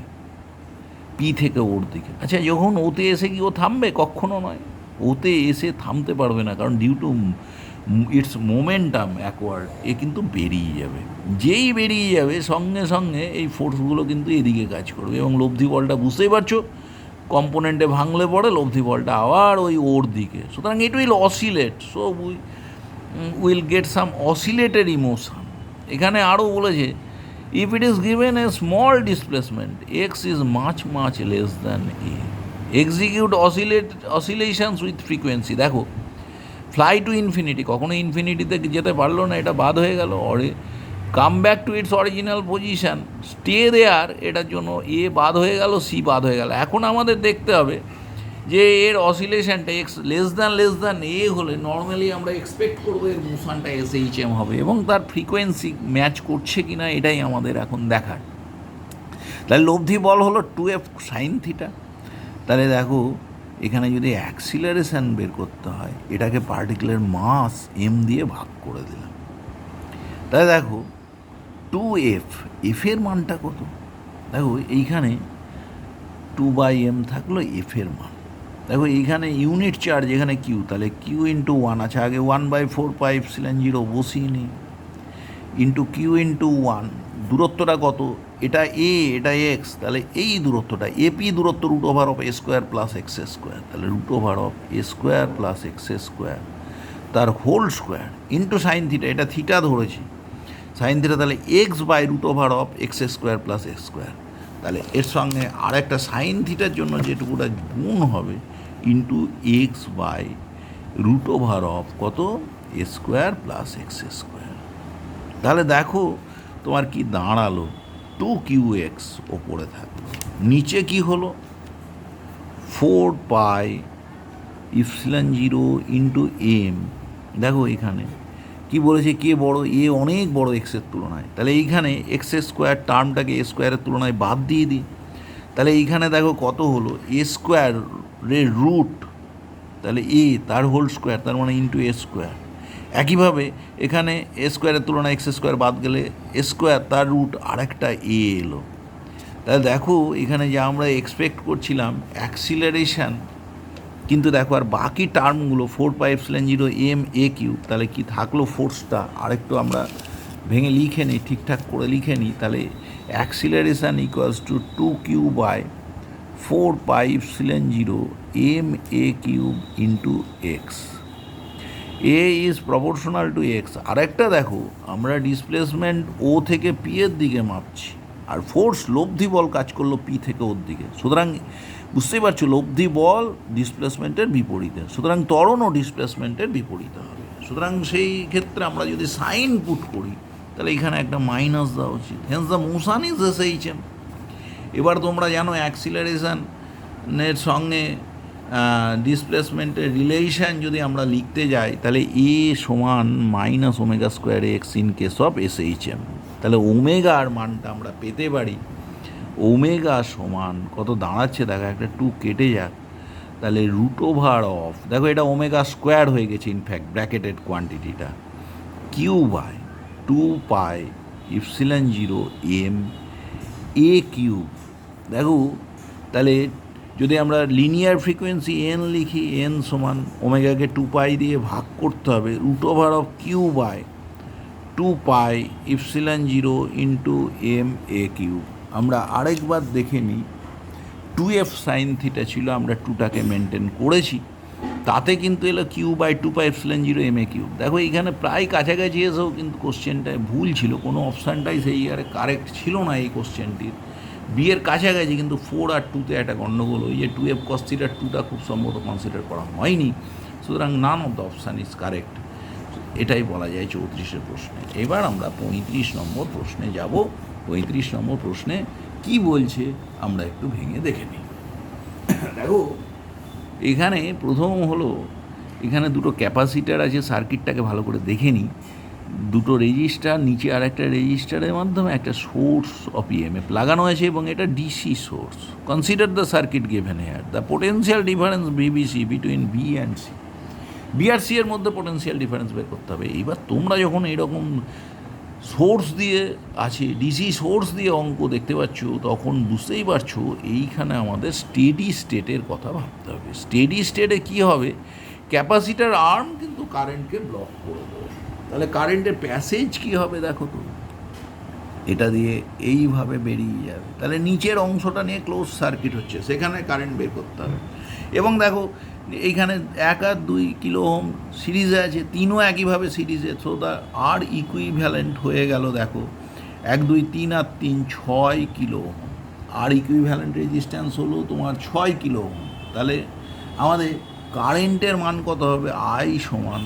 পি থেকে ওর দিকে। আচ্ছা, যখন ওতে এসে কি ও থামবে? কখনো নয়, ওতে এসে থামতে পারবে না, কারণ due to its momentum acquired, A কিন্তু বেরিয়ে যাবে। যেই বেরিয়ে যাবে সঙ্গে সঙ্গে এই ফোর্সগুলো কিন্তু এদিকে কাজ করবে, এবং লব্ধি বলটা বুঝতেই পারছো কম্পোনেন্টে ভাঙলে পড়ে লব্ধি বলটা আবার ওই ওর দিকে, সুতরাং it will oscillate, so will get some oscillated emotion. এখানে আরও বলেছে if it is given a small displacement x is much less than a, execute oscillations with frequency। দেখো ফ্লাই টু ইনফিনিটি, কখনো ইনফিনিটিতে যেতে পারলো না, এটা বাদ হয়ে গেল, or come back to its original position, stay there, এটার জন্য এ বাদ হয়ে গেল, সি বাদ হয়ে গেল। এখন আমাদের দেখতে হবে যে এর অসিলেশনটা এক্স লেস দ্যান এ হলে নর্মালি আমরা এক্সপেক্ট করবো এর মোশনটা SHM হবে, এবং তার ফ্রিকোয়েন্সি ম্যাচ করছে কি না এটাই আমাদের এখন দেখার। তাহলে লব্ধি বল হলো 2f সাইন থিটা। তাহলে দেখো এখানে যদি অ্যাক্সিলারেশান বের করতে হয়, এটাকে পার্টিকেলের মাস এম দিয়ে ভাগ করে দিলাম, তাহলে দেখো 2f, এফের মানটা কত? দেখো এইখানে 2/m থাকলো এফের মান। দেখো এইখানে ইউনিট চার্জ, এখানে কিউ, তাহলে কিউ ইন্টু 1 আছে, আগে 1/4πε0 বসিয়ে নিই, ইন্টু কিউ ইন্টু 1, দূরত্বটা কত? এটা এ, এটা এক্স, তাহলে এই দূরত্বটা এপি দূরত্ব √(a² + x²), তাহলে √(a² + x²) তার whole square into sine theta, এটা থিটা ধরেছি, সাইন থিটা, তাহলে x/√(x² + x², তাহলে এর সঙ্গে আরেকটা সাইন থিটার জন্য যেটুকুটা গুণ হবে ইন্টু x/√(কত? a² + x²। তাহলে দেখো তোমার কি দাঁড়ালো, 2qx ওপরে থাকলো, নিচে কি হলো 4πε0 ইন্টু এম। দেখো এখানে কি বলেছে, কে বড়? এ অনেক বড় এক্সের তুলনায়, তাহলে এইখানে x² টার্মটাকে a² তুলনায় বাদ দিয়ে দিই, তাহলে এইখানে দেখো কত হলো, a² রুট, তাহলে এ তার হোল স্কোয়ার, তার মানে ইন্টু a²। একইভাবে এখানে a² তুলনায় x² বাদ গেলে a² তার রুট আরেকটা এ এলো। তাহলে দেখো এখানে যে আমরা এক্সপেক্ট করছিলাম অ্যাক্সিলারেশান, কিন্তু দেখো আর বাকি টার্মগুলো 4πε0 m/a³, তাহলে কি থাকলো ফোর্সটা, আরেকটু আমরা ভেঙে লিখে নিই, ঠিকঠাক করে লিখে নিই, তাহলে acceleration equals to 2q/4πε0 m/a³ into x. A is proportional to x. আরেকটা দেখো, আমরা ডিসপ্লেসমেন্ট ও থেকে পি এর দিকে মাপছি, আর ফোর্স লব্ধি বল কাজ করলো পি থেকে ওর দিকে, সুতরাং বুঝতেই পারছো লব্ধি বল ডিসপ্লেসমেন্টের বিপরীতে, সুতরাং ত্বরণও ডিসপ্লেসমেন্টের বিপরীতে হবে। সুতরাং সেই ক্ষেত্রে আমরা যদি সাইন পুট করি তাহলে এখানে একটা মাইনাস দেওয়া উচিত, hence the motion is SHM. এবার তোমরা জানো অ্যাক্সিলারেশনের সঙ্গে ডিসপ্লেসমেন্টের রিলেশন যদি আমরা লিখতে যাই তাহলে এ সমান minus omega square x in case of SHM. তাহলে ওমেগার মানটা আমরা পেতে পারি, ওমেগা সমান কত দাঁড়াচ্ছে দেখো, একটা 2 কেটে যাক, তাহলে রুট ওভার অফ, দেখো এটা ওমেগা স্কোয়ার হয়ে গেছে ইনফ্যাক্ট ব্র্যাকেটেড কোয়ান্টিটিটা, Q by 2 pi epsilon 0 M A cube. দেখো তাহলে যদি আমরা লিনিয়ার ফ্রিকোয়েন্সি এন লিখি, এন সমান ওমেগাকে 2 পাই দিয়ে ভাগ করতে হবে, root over of Q by 2 pi epsilon 0 into M A cube. আমরা আরেকবার দেখে নিই, 2f সাইন থিটা ছিল, আমরা 2টাকে মেনটেন করেছি, তাতে কিন্তু এলো q by 2 pi epsilon 0 M A cube. দেখো এইখানে প্রায় কাছাকাছি এসেও কিন্তু কোশ্চেনটায় ভুল ছিল, কোনো অপশানটাই সেই ইয়ারে কারেক্ট ছিল না এই কোশ্চেনটির, বি এর কাছাকাছি, কিন্তু 4 আর 2তে একটা গণ্ডগোল, ওই যে 2f cos থিটা 2টা খুব সম্ভবত কনসিডার করা হয়নি, সুতরাং none of the option is correct, এটাই বলা যায় 34 প্রশ্নে। এবার আমরা 35 নম্বর প্রশ্নে যাব। 35 নম্বর প্রশ্নে কি বলছে আমরা একটু ভেঙে দেখে নিই। দেখো এখানে প্রথম হলো, এখানে দুটো ক্যাপাসিটার আছে, সার্কিটটাকে ভালো করে দেখে নিই, দুটো রেজিস্টার, নিচে আর একটা রেজিস্টারের মাধ্যমে একটা সোর্স অফ ইএমএফ লাগানো আছে এবং এটা DC source. Consider the circuit given here, the potential difference VBC between B and C. B আর সি এর মধ্যে পোটেনশিয়াল ডিফারেন্স বের করতে হবে। এইবার তোমরা যখন এরকম সোর্স দিয়ে আছে, ডিসি সোর্স দিয়ে অঙ্ক দেখতে পাচ্ছ, তখন বুঝতেই পারছো এইখানে আমাদের স্টেডি স্টেটের কথা ভাবতে হবে। স্টেডি স্টেটে কী হবে, ক্যাপাসিটার আর্ম কিন্তু কারেন্টকে ব্লক করে দেবে, তাহলে কারেন্টের প্যাসেজ কী হবে দেখো তো, এটা দিয়ে এইভাবে বেরিয়ে যাবে, তাহলে নিচের অংশটা নিয়ে ক্লোজ সার্কিট হচ্ছে, সেখানে কারেন্ট বের করতে হবে। এবং দেখো এইখানে 1 আর 2 কিলো ওহম সিরিজে আছে, 3ও একইভাবে সিরিজে, সো দা আর ইকুইভ্যালেন্ট হয়ে গেল, দেখো 1 2 3 আর 3 6 কিলো ওহম, আর ইকুইভ্যালেন্ট রেজিস্ট্যান্স হলো তোমার 6 কিলো ওহম। তাহলে আমাদের কারেন্টের মান কত হবে, আই সমান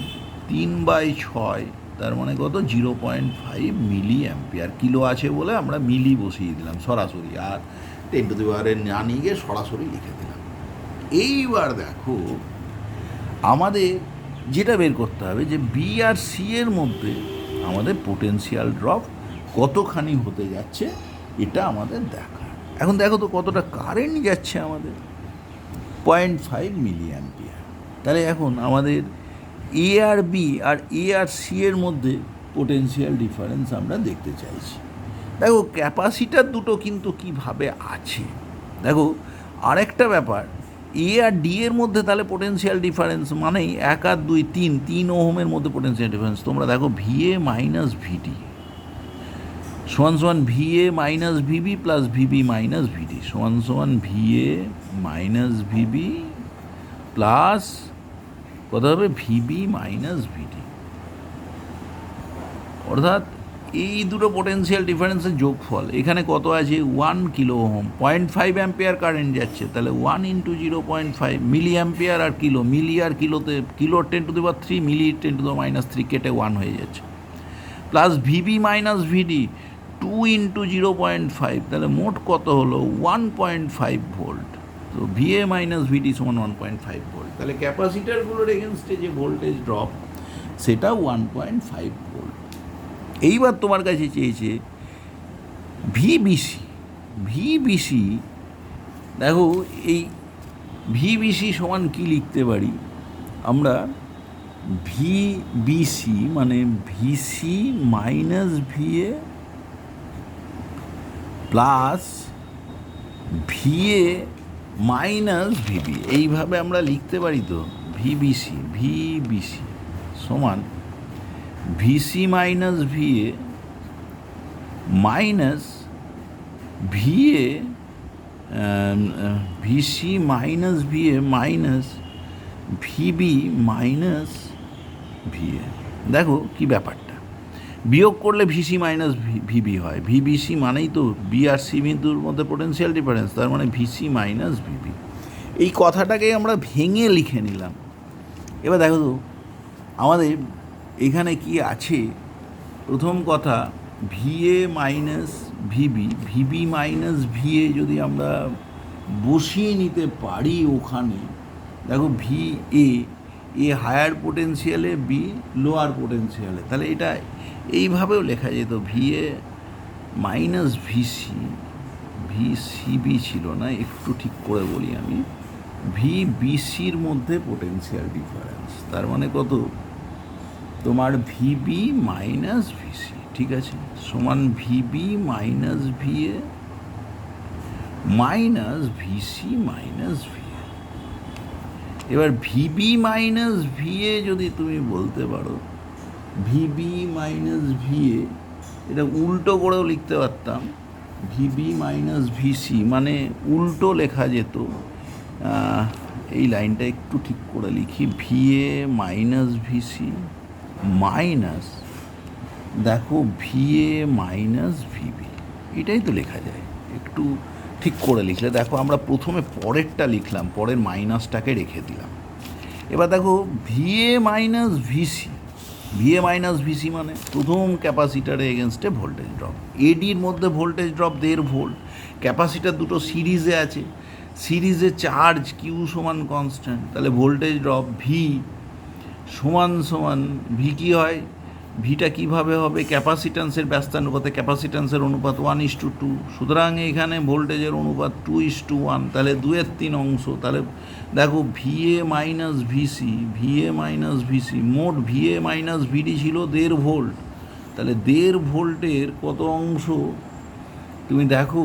3/6, তার মানে কত 0.5 মিলি অ্যাম্পিয়ার। কিলো আছে বলে আমরা মিলি বসিয়ে দিলাম সরাসরি, আর 10 টু দি পাওয়ারে না নিয়ে গিয়ে সরাসরি লিখে দিলাম। এইবার দেখো আমাদের যেটা বের করতে হবে যে বি আর সি এর মধ্যে আমাদের পোটেনশিয়াল ড্রপ কতখানি হতে যাচ্ছে, এটা আমাদের দেখা। এখন দেখো তো কতটা কারেন্ট যাচ্ছে আমাদের, 0.5 মিলি অ্যাম্পিয়ার। তাহলে এখন আমাদের এ আর বি আর এ আর সি এর মধ্যে পোটেনশিয়াল ডিফারেন্স আমরা দেখতে চাইছি। দেখো ক্যাপাসিটার দুটো কিন্তু কীভাবে আছে, দেখো আরেকটা ব্যাপার, এ আর ডি এর মধ্যে তাহলে পোটেনশিয়াল ডিফারেন্স মানেই 1 আর 2 3 ওহমের মধ্যে পোটেনশিয়াল ডিফারেন্স। তোমরা দেখো ভিএ মাইনাস ভিডি সমান সমান VA minus VB plus VB minus VD সমান সমান ভিএ মাইনাস ভিবি প্লাস কত হবে, ভিবি মাইনাস ভিডি। অর্থাৎ এই দুটো পোটেনশিয়াল ডিফারেন্সের যোগফল, এখানে কত আছে 1 কিলো ওহম, 0.5 অ্যাম্পিয়ার কারেন্ট যাচ্ছে, তাহলে 1 ইন্টু 0.5 মিলি অ্যাম্পিয়ার, আর কিলো, মিলি আর কিলোতে, kilo 10 to the power 3, milli 10 to the power -3 কেটে 1 হয়ে যাচ্ছে, plus VB minus VD 2 into 0.5, তাহলে মোট কত হলো 1.5 ভোল্ট। তো ভিএ মাইনাস ভিডি সমান 1.5 ভোল্ট, তাহলে ক্যাপাসিটারগুলোর এগেনস্টে যে ভোল্টেজ ড্রপ সেটা 1.5 ভোল্ট। এইবার তোমার কাছে চেয়েছে ভিবিসি। ভিবিসি দেখো এই ভিবিসি সমান কি লিখতে পারি আমরা, ভিবিসি মানে VC minus VA plus VA minus VB, এইভাবে আমরা লিখতে পারি। তো ভিবিসি সমান VC minus VA minus VA, VC minus VA minus VB minus VA. দেখো কি ব্যাপারটা, বিয়োগ করলে ভিসি মাইনাস ভিবি হয়, ভিবিসি মানেই তো বি আর সি বিন্দুর মধ্যে পোটেনশিয়াল ডিফারেন্স, তার মানে ভিসি মাইনাস ভিবি। এই কথাটাকে আমরা ভেঙে লিখে নিলাম। এবার দেখো তো আমাদের এখানে কি আছে। প্রথম কথা, VA minus VB, VB minus VA যদি আমরা বসিয়ে নিতে পারি ওখানে, দেখো ভি এ হায়ার পোটেনশিয়ালে, বি লোয়ার পোটেনশিয়ালে, তাহলে এটা এইভাবেও লেখা যেত ভিএ মাইনাস ভিসি, ভিসিবি ছিল না, একটু ঠিক করে বলি আমি, ভিবিসির মধ্যে পোটেনশিয়াল ডিফারেন্স, তার মানে কত তোমার ভিবি মাইনাস ভিসি, ঠিক আছে, সমান VB minus VA minus VC minus VA. এবার ভিবি মাইনাস ভিএ যদি তুমি বলতে পারো, ভিবি মাইনাস ভিএ, এটা উল্টো করেও লিখতে পারতাম, ভিবি মাইনাস ভিসি, মানে উল্টো লেখা যেত। এই লাইনটা একটু ঠিক করে লিখি, ভিএ মাইনাস ভিসি মাইনাস, দেখো ভিএ মাইনাস ভিবি, এটাই তো লেখা যায়। একটু ঠিক করে লিখলে দেখো, আমরা প্রথমে পরেরটা লিখলাম, পরের মাইনাসটাকে রেখে দিলাম। এবার দেখো VA minus VC, VA minus VC মানে প্রথম ক্যাপাসিটারে এগেনস্টে ভোল্টেজ ড্রপ, এডির মধ্যে ভোল্টেজ ড্রপ 1.5 ভোল্ট, ক্যাপাসিটার দুটো সিরিজে আছে, সিরিজে চার্জ কিউ সমান কনস্ট্যান্ট, তাহলে ভোল্টেজ ড্রপ ভি সমান সমান, ভি কী হয়, ভিটা কীভাবে হবে, ক্যাপাসিট্যান্সের ব্যস্তানুপাতে ক্যাপাসিট্যান্সের অনুপাত 1:2, সুতরাং এখানে ভোল্টেজের অনুপাত 2:1, তাহলে 2/3 অংশ। তাহলে দেখো VA minus VC, VA minus VC, মোট ভিএ মাইনাস ভিডি ছিল 1.5 ভোল্ট, তাহলে 1.5 ভোল্টের কত অংশ তুমি দেখো,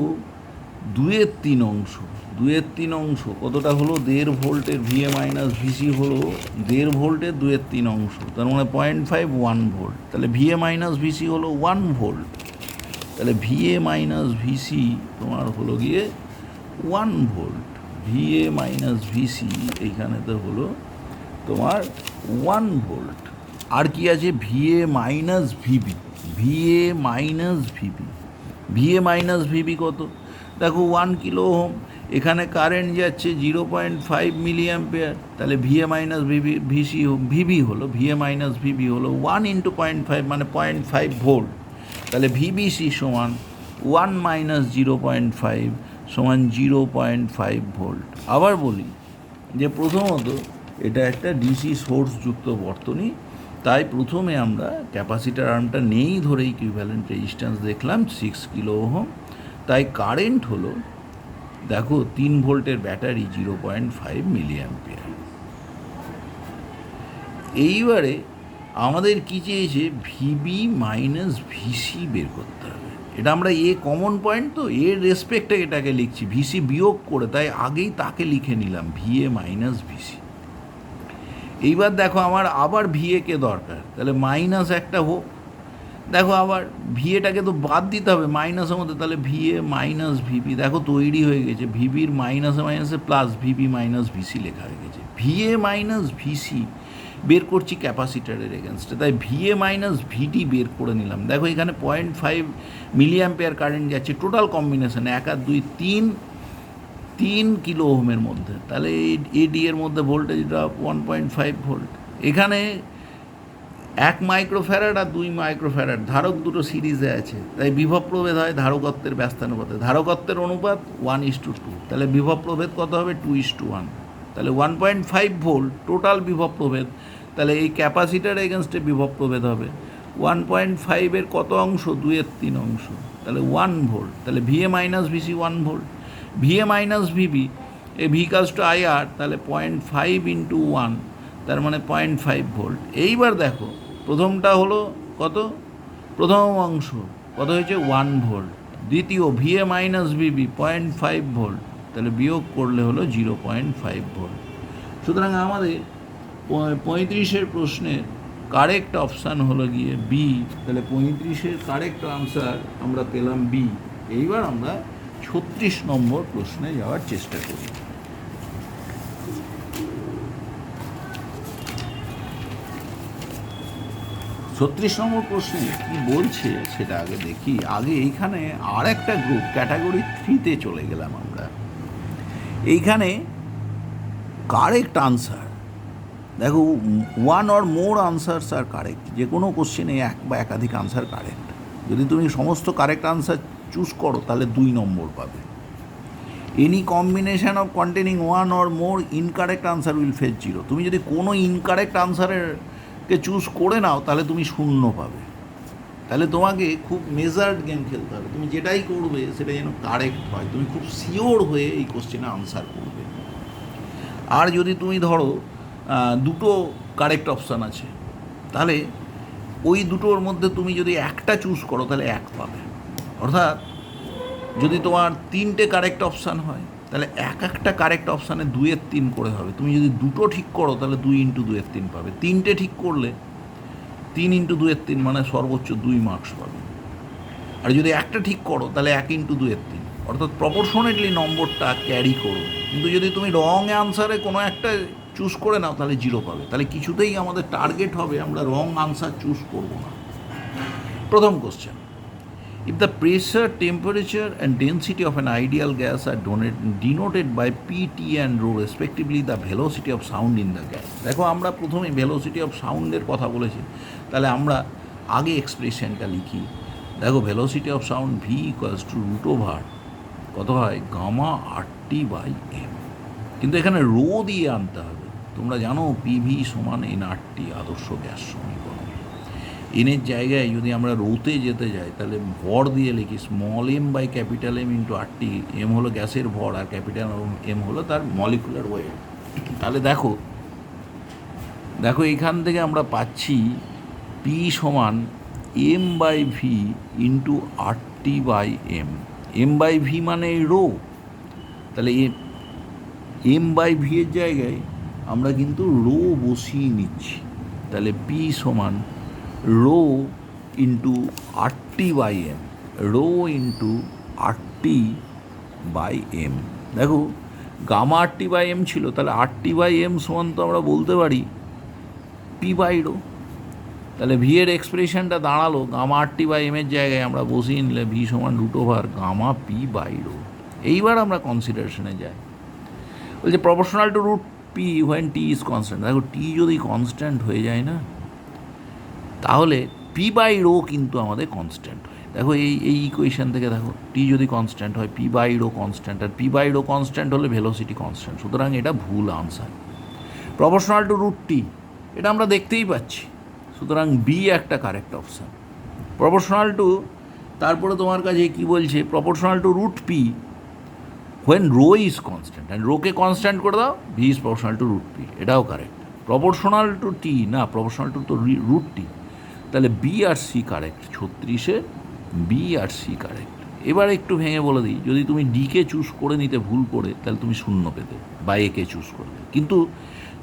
2/3 অংশ, 2/3 অংশ কতটা হলো, 1.5 ভোল্টের ভিএ মাইনাস ভিসি হলো 1.5 ভোল্টের 2/3 অংশ, তার মানে 0.51 ভোল্ট, তাহলে ভিএ মাইনাস ভিসি হলো 1 ভোল্ট, তাহলে ভিএ মাইনাস ভিসি তোমার হলো গিয়ে 1 ভোল্ট, ভিএ মাইনাস ভিসি এইখানে তো হলো তোমার 1 ভোল্ট। আর কি আছে, VA minus VB, VA minus VB, VA minus VB কত, দেখো 1 কিলো ওহম, এখানে কারেন্ট যাচ্ছে 0.5 মিলি অ্যাম্পিয়ার, তাহলে VA minus VB VC VB হলো, ভিএ মাইনাস ভিবি হলো 1 × 0.5 মানে 0.5 ভোল্ট, তাহলে ভিবিসি সমান 1 মাইনাস 0.5 সমান 0.5 ভোল্ট। আবার বলি যে প্রথমত এটা একটা ডিসি সোর্সযুক্ত বর্তনী, তাই প্রথমে আমরা ক্যাপাসিটার আর্মটা নেই ধরে ইকুইভ্যালেন্ট রেজিস্ট্যান্স দেখলাম 6 কিলো ওহম, তাই কারেন্ট হলো দেখো 3 ভোল্টের ব্যাটারি 0.5 মিলি অ্যাম্পিয়ার। এইবারে আমাদের কী চেয়েছে, ভিবি মাইনাস ভিসি বের করতে হবে, এটা আমরা এ কমন পয়েন্ট তো এর রেসপেক্টে এটাকে লিখছি, ভিসি বিয়োগ করে, তাই আগেই তাকে লিখে নিলাম ভিএ মাইনাস ভিসি। এইবার দেখো আমার আবার ভিএকে দরকার, তাহলে মাইনাস একটা হোক, দেখো আবার ভিএটাকে তো বাদ দিতে হবে মাইনাসের মধ্যে, তাহলে ভিএ মাইনাস ভিবি দেখো তৈরি হয়ে গেছে, ভিবির মাইনাসে মাইনাসে প্লাস ভিবি মাইনাস ভিসি লেখা হয়ে গেছে। ভিএ মাইনাস ভিসি বের করছি ক্যাপাসিটারের এগেনস্টে, তাই ভিএ মাইনাস ভিডি বের করে নিলাম, দেখো এখানে 0.5 মিলি অ্যাম্পিয়ার কারেন্ট যাচ্ছে, টোটাল কম্বিনেশন 1 আর 2 3 কিলো ওহমের মধ্যে, তাহলে এডি এর মধ্যে ভোল্টেজ ড্রপ 1.5 ভোল্ট, এখানে 1 মাইক্রোফ্যারাড আর 2 মাইক্রোফ্যারাড, ধারক দুটো সিরিজে আছে, তাই বিভব প্রভেদ হয় ধারকত্বের ব্যস্তানুপাতে, ধারকত্বের অনুপাত 1:2, তাহলে বিভব প্রভেদ কত হবে 2:1, তাহলে 1.5 ভোল্ট টোটাল বিভব প্রভেদ, তাহলে এই ক্যাপাসিটার এগেনস্টে বিভব প্রভেদ হবে 1.5-এর কত অংশ, 2/3 অংশ, তাহলে 1 ভোল্ট, তাহলে VA minus VC 1 volt, VA minus VB এ ভি কাজ টু আইআর, তাহলে 0.5 × 1, তার মানে 0.5 ভোল্ট। এইবার দেখো প্রথমটা হলো কত, প্রথম অংশ কত হয়েছে 1 ভোল্ট, দ্বিতীয় ভিএ মাইনাস ভিবি 0.5 ভোল্ট, তাহলে বিয়োগ করলে হলো 0.5 ভোল্ট। সুতরাং আমাদের 35-এর প্রশ্নের কারেক্ট অপশান হলো গিয়ে বি, তাহলে 35-এর কারেক্ট আনসার আমরা পেলাম বি। এইবার আমরা 36 নম্বর প্রশ্নে যাওয়ার চেষ্টা করি। 36 নম্বর প্রশ্নে কি বলছে সেটা আগে দেখি। আগে এইখানে আর একটা গ্রুপ ক্যাটাগরি 3-তে চলে গেলাম আমরা। এইখানে কারেক্ট আনসার দেখো, ওয়ান অর মোর আনসারস আর কারেক্ট। যে কোনো কোশ্চেনে এক বা একাধিক আনসার কারেক্ট। যদি তুমি সমস্ত কারেক্ট আনসার চুজ করো তাহলে 2 নম্বর পাবে। Any combination of containing one or more incorrect answer will fetch 0। তুমি যদি কোনো ইনকারেক্ট আনসারেরকে চুজ করে নাও তাহলে তুমি 0 পাবে। তাহলে তোমাকে খুব মেজার্ড গেম খেলতে হবে। তুমি যেটাই করবে সেটা যেন কারেক্ট হয়, তুমি খুব শিওর হয়ে এই কোশ্চেনে আনসার করবে। আর যদি তুমি ধরো দুটো কারেক্ট অপশান আছে, তাহলে ওই দুটোর মধ্যে তুমি যদি একটা চুজ করো তাহলে 1 পাবে। অর্থাৎ যদি তোমার 3টে কারেক্ট অপশান হয় তাহলে একটা কারেক্ট অপশানে 2/3 করে হবে। তুমি যদি দুটো ঠিক করো তাহলে 2 × 2/3 পাবে। 3টে ঠিক করলে 3 × 2/3 মানে সর্বোচ্চ 2 মার্কস পাবে। আর যদি একটা ঠিক করো তাহলে 1 × 2/3, অর্থাৎ প্রপোর্শনেটলি নম্বরটা ক্যারি করো। কিন্তু যদি তুমি রং আনসারে কোনো একটা চুজ করে নাও তাহলে 0 পাবে। তাহলে কিছুতেই আমাদের টার্গেট হবে আমরা রং আনসার চুজ করব না। প্রথম question, if the pressure, temperature and density of an ideal gas are denoted by P, T and rho respectively, the velocity of sound in the gas. দেখো আমরা প্রথমে ভেলোসিটি অফ সাউন্ডের কথা বলেছি, তাহলে আমরা আগে এক্সপ্রেশনটা লিখি। দেখো ভেলোসিটি অফ সাউন্ড V = √, কত হয় গামা RT/m। কিন্তু এখানে রো দিয়ে আনতে হবে। তোমরা জানো PV = nRT আদর্শ গ্যাস সমীকরণ। এনের জায়গায় যদি আমরা রোতে যেতে যাই তাহলে ভর দিয়ে লিখি m/M × RT। এম হলো গ্যাসের ভর আর ক্যাপিটাল এম হলো তার মলিকুলার ওয়েট। তাহলে দেখো এইখান থেকে আমরা পাচ্ছি P = m/V × RT/m। m/V মানে রো, তাহলে m/V এর জায়গায় আমরা কিন্তু রো বসিয়ে নিচ্ছি। তাহলে P = rho into RT/m, rho into RT/m। দেখো গামা RT/m ছিল, তাহলে RT/m সমান তো আমরা বলতে পারি P/ρ। তাহলে ভি এর এক্সপ্রেশনটা দাঁড়ালো গামা RT/m এর জায়গায় আমরা বসিয়ে নিলে V = √, গামা P/ρ। এইবার আমরা কনসিডারেশনে যাই। বলছে proportional to √P when T is constant। দেখো T যদি কনস্ট্যান্ট হয়ে যায় না, তাহলে P/ρ কিন্তু আমাদের কনস্ট্যান্ট হয়। দেখো এই ইকুয়েশন থেকে দেখো T যদি কনস্ট্যান্ট হয় P/ρ কনস্ট্যান্ট, আর P/ρ কনস্ট্যান্ট হলে ভেলোসিটি কনস্ট্যান্ট। সুতরাং এটা ভুল আনসার। প্রপোর্শনাল টু √T এটা আমরা দেখতেই পাচ্ছি, সুতরাং বি একটা কারেক্ট অপশান। প্রপোর্শনাল টু, তারপরে তোমার কাছে কি বলছে, proportional to √P when rho is constant, and রোকে কনস্ট্যান্ট করে দাও V is proportional to √P, এটাও কারেক্ট। প্রপোর্শনাল টু T না, প্রপোর্শনাল টু তো √T, তাহলে বি আর সি কারেক্ট। 36-এ বি আর সি কারেক্ট। এবার একটু ভেঙে বলে দিই, যদি তুমি ডিকে চুজ করে নিতে ভুল করে তাহলে তুমি 0 পেতে, বা একে চুজ করবে। কিন্তু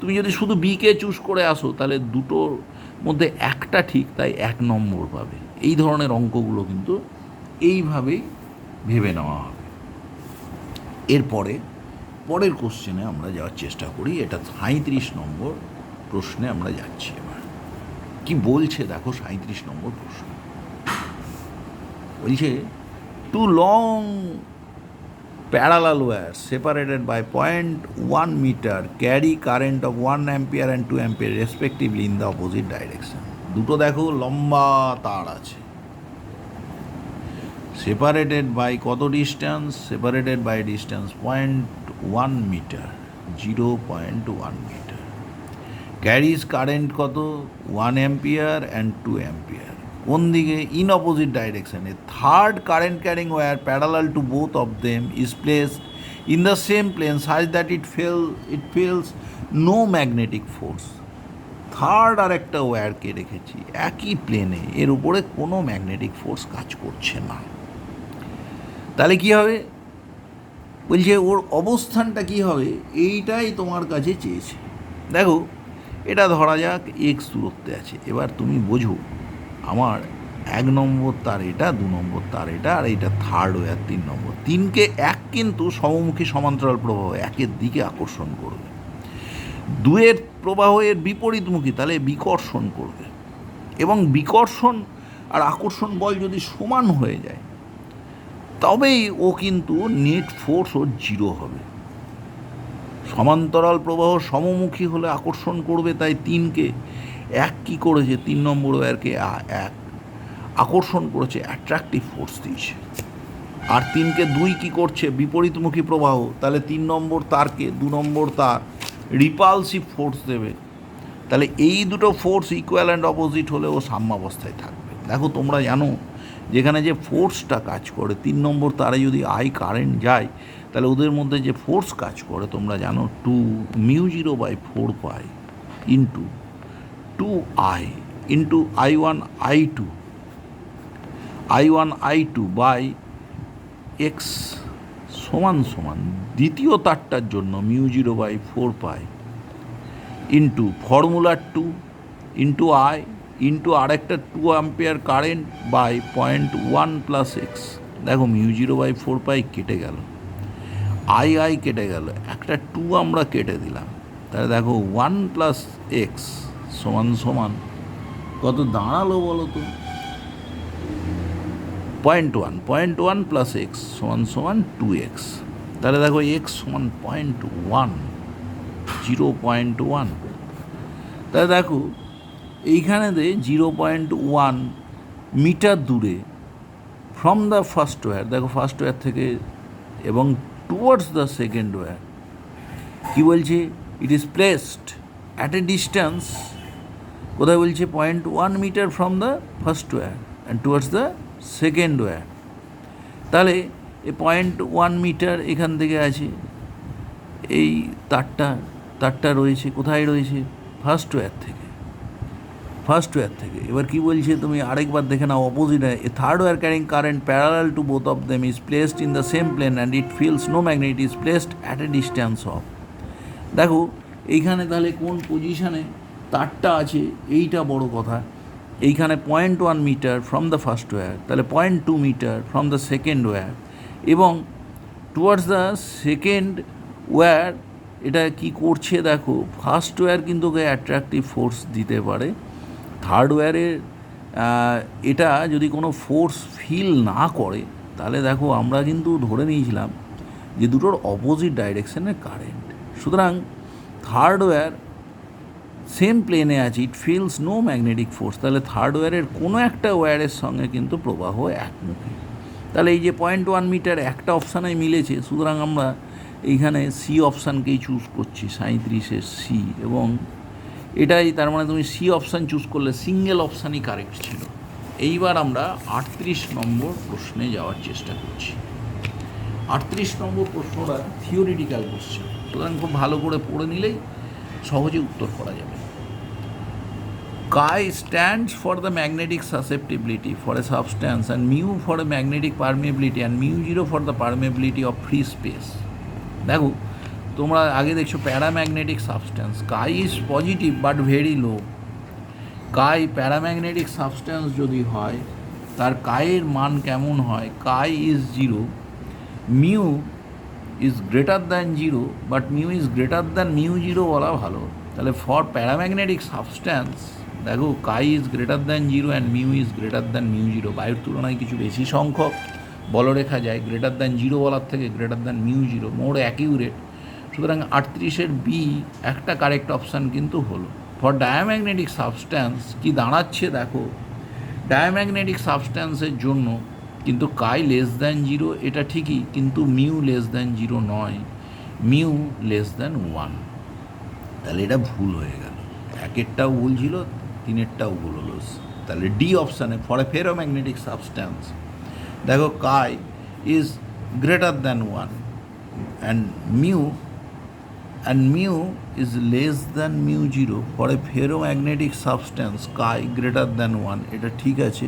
তুমি যদি শুধু বিকে চুজ করে আসো তাহলে দুটোর মধ্যে একটা ঠিক, তাই 1 নম্বর পাবে। এই ধরনের অঙ্কগুলো কিন্তু এইভাবেই ভেবে নেওয়া হবে। পরের কোশ্চেনে আমরা যাওয়ার চেষ্টা করি। এটা 37 নম্বর প্রশ্নে আমরা যাচ্ছি। এবার কি বলছে দেখো, 37 নম্বর প্রশ্ন বলছে, two long parallel wires separated by 0.1 meter carry current of 1 ampere and 2 ampere respectively in the opposite direction। দুটো দেখো লম্বা তার আছে, separated by কত distance, separated by distance 0.1 metre, 0.1 metre, carriage current কত 1 ampere and 2 ampere। কোন দিকে, in opposite ডাইরেকশানে। Third current carrying wire parallel to both of them is placed in the same plane such that it feels no magnetic force. Third আর একটা ওয়্যারকে রেখেছি একই প্লেনে, এর উপরে কোনো ম্যাগনেটিক ফোর্স কাজ করছে না। তাহলে কী হবে, বলছে ওর অবস্থানটা কী হবে, এইটাই তোমার কাছে চেয়েছে। দেখো এটা ধরা যাক এক্স দূরত্বে আছে। এবার তুমি বোঝো আমার 1 নম্বর তার এটা, 2 নম্বর তার এটা, আর এইটা থার্ড ওয়্যার 3 নম্বর। 3কে 1 কিন্তু সমমুখী সমান্তরাল প্রবাহ 1-এর দিকে আকর্ষণ করবে, 2-এর প্রবাহ এর বিপরীতমুখী, তাহলে বিকর্ষণ করবে। এবং বিকর্ষণ আর আকর্ষণ বল যদি সমান হয়ে যায় তবেই ও কিন্তু নেট ফোর্স ওর জিরো হবে। সমান্তরাল প্রবাহ সমমুখী হলে আকর্ষণ করবে, তাই 3কে 1 কী করেছে, 3 নম্বর ওয়্যারকে 1 আকর্ষণ করেছে, অ্যাট্রাকটিভ ফোর্স দিয়েছে। আর 3কে 2 কী করছে, বিপরীতমুখী প্রবাহ, তাহলে 3 নম্বর তারকে 2 নম্বর তার রিপালসিভ ফোর্স দেবে। তাহলে এই দুটো ফোর্স ইকুয়াল অ্যান্ড অপোজিট হলে ও সাম্যাবস্থায় থাকবে। দেখো তোমরা জানো যেখানে যে ফোর্সটা কাজ করে, 3 নম্বর তারে যদি আই কারেন্ট যায় তাহলে ওদের মধ্যে যে ফোর্স কাজ করে তোমরা জানো 2μ0/4π into 2I into I1 I2 by x সমান সমান দ্বিতীয় তারটার জন্য μ0/4π into formula 2 into I into আরেকটা 2 ampere current by 0.1 plus x. দেখো μ0/4π কেটে গেল, আই কেটে গেল, একটা 2 আমরা কেটে দিলাম, তাহলে দেখো 1 প্লাস এক্স সমান সমান কত দাঁড়ালো বলো তো, 0.1 প্লাস এক্স সমান সমান 2x। তাহলে দেখো এক্স সমান 0.1, 0.1। তাহলে দেখো এইখানে 0.1 মিটার দূরে ফ্রম দ্য ফার্স্ট ওয়্যার, দেখো ফার্স্ট ওয়্যার থেকে এবং টুয়ার্ডস দ্য সেকেন্ড ওয়্যার কী বলছে, it is placed at a distance, কোথায় বলছে 0.1 metre from the first wire and towards the second wire. তাহলে এই 0.1 মিটার এখান থেকে আছে, এই তারটা রয়েছে কোথায় রয়েছে, ফার্স্ট ওয়্যার থেকে। এবার কি বলছে তুমি আরেকবার দেখে নাও, opposite a third wire carrying current parallel to both of them is placed in the same plane and it feels no magnet, it is placed at a distance of. দেখো এইখানে তাহলে কোন পজিশানে তারটা আছে এইটা বড় কথা। এইখানে 0.1 metre from the first wire, তাহলে 0.2 metre from the second wire, এবং টুয়ার্ডস দ্য সেকেন্ড ওয়্যার এটা কি করছে, দেখো ফার্স্ট ওয়্যার কিন্তু ওকে অ্যাট্রাকটিভ ফোর্স দিতে পারে, থার্ড ওয়্যারের এটা যদি কোনো ফোর্স ফিল না করে তাহলে দেখো আমরা কিন্তু ধরে নিয়েছিলাম যে দুটোর অপোজিট ডাইরেকশানে কারেন্ট, সুতরাং থার্ড ওয়্যার সেম প্লেনে আছে, it feels no magnetic force, তাহলে থার্ড ওয়্যারের কোনো একটা ওয়্যারের সঙ্গে কিন্তু প্রবাহ একমুখী। তাহলে এই যে 0.1 মিটার একটা অপশানে মিলেছে, সুতরাং আমরা এইখানে সি অপশানকেই চুজ করছি, 37-এর সি, এবং এটাই তার মানে তুমি সি অপশান চুজ করলে সিঙ্গেল অপশানই কারেক্ট ছিল। এইবার আমরা 38 নম্বর প্রশ্নে যাওয়ার চেষ্টা করছি। 38 নম্বর প্রশ্নটা থিওরিটিক্যাল কোশ্চেন, সুতরাং খুব ভালো করে পড়ে নিলেই সহজে উত্তর করা যাবে। Chi stands for the magnetic susceptibility for a substance and mu for a magnetic permeability and mu0 for the permeability of free space. দেখো তোমরা আগে দেখছো paramagnetic substance, chi is positive but very low. Chi paramagnetic substance যদি হয় তার কায়ের মান কেমন হয়, chi is 0, mu is greater than 0 but mu is greater than μ0 বলা ভালো। তাহলে ফর প্যারাম্যাগনেটিক সাবস্ট্যান্স দেখো chi is greater than 0 and mu is greater than μ0, বায়ুর তুলনায় কিছু বেশি সংখ্যক বলরেখা যায়, গ্রেটার দ্যান 0 বলার থেকে গ্রেটার দ্যান μ0, মোর অ্যাকিউরেট। সুতরাং 38-এর বি একটা কারেক্ট অপশান কিন্তু হলো। ফর ডায়াম্যাগনেটিক সাবস্ট্যান্স কি দাঁড়াচ্ছে, দেখো ডায়াম্যাগনেটিক সাবস্ট্যান্সের জন্য কিন্তু কাই লেস দ্যান 0 এটা ঠিকই, কিন্তু মিউ লেস দ্যান 0 নয়, মিউ লেস দ্যান 1। তাহলে এটা ভুল হয়ে গেল, একেরটাও ভুল ছিল, 3-এরটাও ভুল হলো। তাহলে ডি অপশানে ফর এ ফেরোম্যাগনেটিক সাবস্ট্যান্স দেখো chi is greater than 1 and mu is less than μ0 for a ferromagnetic substance chi greater than 1, এটা ঠিক আছে।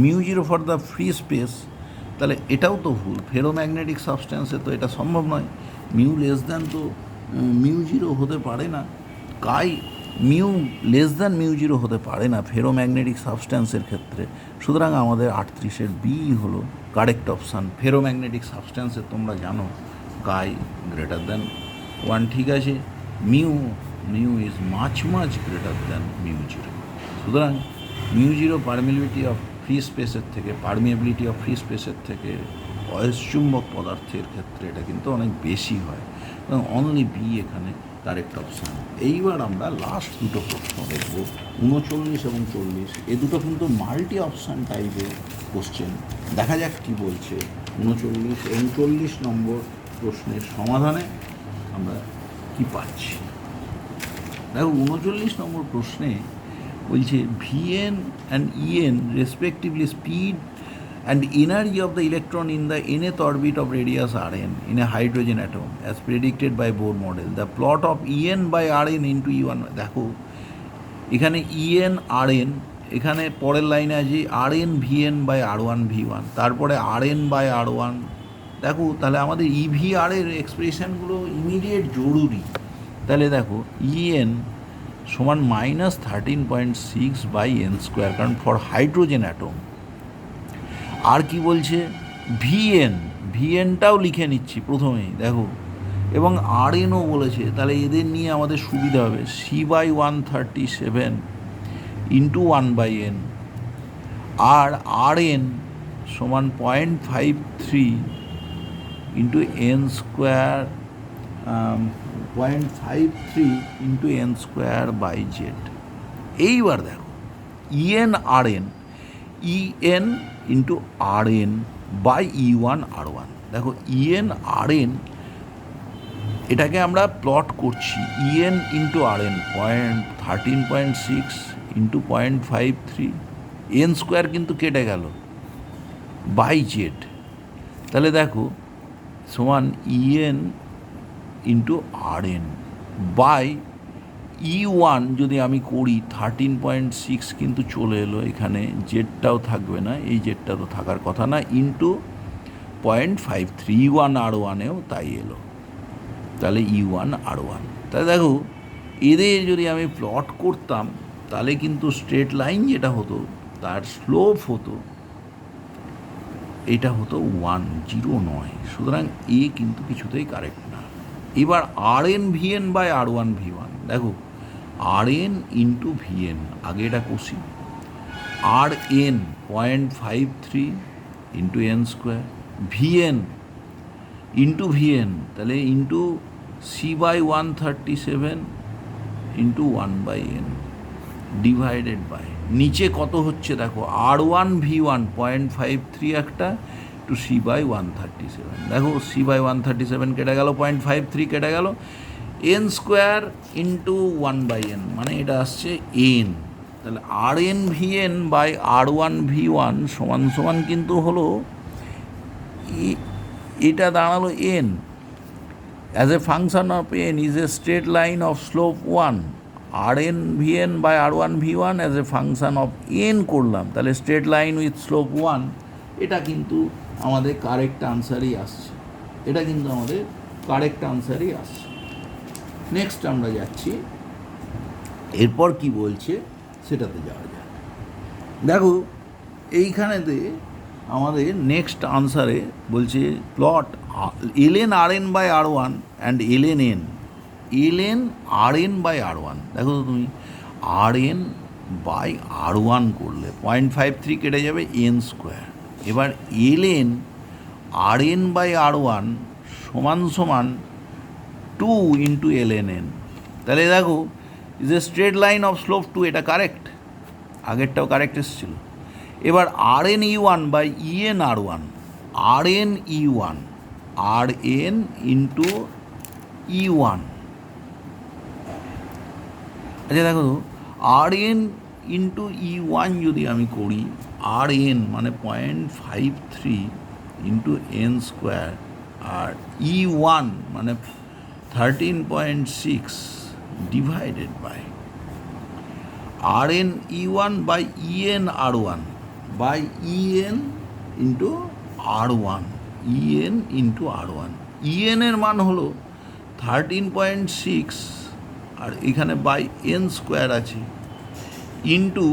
μ0 ফর দ্য ফ্রি স্পেস, তাহলে এটাও তো ভুল, ফেরোম্যাগনেটিক সাবস্ট্যান্সে তো এটা সম্ভব নয়, মিউ লেস দ্যান তো μ0 হতে পারে না, কাই মিউ লেস দ্যান μ0 হতে পারে না ফেরোম্যাগনেটিক সাবস্ট্যান্সের ক্ষেত্রে। সুতরাং আমাদের 38-এর বি হলো কারেক্ট অপশান। ফেরোম্যাগনেটিক সাবস্ট্যান্সের তোমরা জানো কাই গ্রেটার দ্যান 1 ঠিক আছে, mu is much greater than μ0। সুতরাং mu zero permeability of free স্পেসের থেকে অয়স্চুম্বক পদার্থের ক্ষেত্রে এটা কিন্তু অনেক বেশি হয়, এবং অনলি বি এখানে কারেক্ট অপশান। এইবার আমরা লাস্ট দুটো প্রশ্ন দেখব, 39 এবং 40। এ দুটো কিন্তু মাল্টি অপশান টাইপের কোশ্চেন। দেখা যাক কী বলছে 39 এবং 40 নম্বর প্রশ্নের সমাধানে আমরা কি পাচ্ছি। দেখো 39 নম্বর প্রশ্নে বলছে Vn and En respectively speed and energy of the electron in the nth orbit of radius Rn in a hydrogen atom as predicted by Bohr model. The plot of En by Rn into E1. দেখো এখানে En Rn, এখানে পরের লাইনে আছে Rn Vn by R1 V1, তারপরে Rn by R1। দেখো তাহলে আমাদের EVR এর এক্সপ্রেশনগুলো ইমিডিয়েট জরুরি। তাহলে দেখো En সমান -13.6 বাই এন স্কোয়ার, কারণ ফর হাইড্রোজেন অ্যাটম। আর কি বলছে ভিএনটাও লিখে নিচ্ছি প্রথমেই দেখো, এবং আরএনও বলেছে, তাহলে এদের নিয়ে আমাদের সুবিধা হবে। C/137 ইন্টু 1/n, আর Rn সমান 0.53 into n square, 0.53 into n square by Z. এইবার দেখো EN into Rn by E1 R1। দেখো EN এটাকে আমরা প্লট করছি। EN into Rn 13.6 into 0.53, N square কিন্তু কেটে গেল, বাই জেড। তাহলে দেখো সমান EN into Rn by E1 যদি আমি করি 13.6 কিন্তু চলে এলো, এখানে জেডটাও থাকবে না, এই জেডটা তো থাকার কথা না, ইন্টু 0.53 E1 R1এও তাই এলো, তাহলে E1 R1। তাহলে দেখো এদের যদি আমি প্লট করতাম তাহলে কিন্তু স্ট্রেট লাইন যেটা হতো তার স্লোপ হতো, এটা হতো 1, 0 নয়। সুতরাং এ কিন্তু কিছুতেই কারেক্ট না। এবার Rn Vn by R1 V1, দেখো Rn ইন্টু Vn, আগে এটা কষি, Rn 0.53 into n square, Vn into Vn, তাহলে into C/137 into 1/n divided by নিচে কত হচ্ছে দেখো R1 V1 0.53 একটা টু C/137। দেখো C/137 কেটে গেল, 0.53 কেটে গেল, এন স্কোয়ার ইন্টু 1/n, মানে এটা আসছে n। তাহলে Rn Vn by R1 V1 সমান সমান কিন্তু হলো এটা দাঁড়ালো n। As a function of n is a straight line of slope 1, Rn Vn by R1 V1 as a function of n করলাম, তাহলে স্ট্রেট লাইন উইথ স্লোপ 1, এটা কিন্তু আমাদের কারেক্ট আনসারই আসছে, এটা কিন্তু আমাদের কারেক্ট আনসারই আসছে। নেক্সট আমরা যাচ্ছি, এরপর কি বলছে সেটাতে যাওয়া যায়। দেখো এইখানেতে আমাদের নেক্সট আনসারে বলছে plot ln Rn by R1 and ln Rn by R1। দেখো তো তুমি Rn বাই R1 করলে 0.53 কেটে যাবে এন স্কোয়ার। এবার ln Rn বাই R1 সমান সমান 2 ইন্টু ln n। তাহলে দেখো is a straight line of slope 2, এটা কারেক্ট, আগেরটাও কারেক্ট এসেছিল। এবার Rn E1 by En R1, Rn E1 Rn into E1। আচ্ছা দেখো তো Rn ইন্টু E1 যদি আমি করি, Rn মানে 0.53 ইন্টু এন স্কোয়ার, আর E1 মানে 13.6 divided by Rn E1 by En R1 by En into R1, En into R1। En এর মান হলো 13.6, আর এখানে বাই এন স্কোয়ার আছে, ইন্টু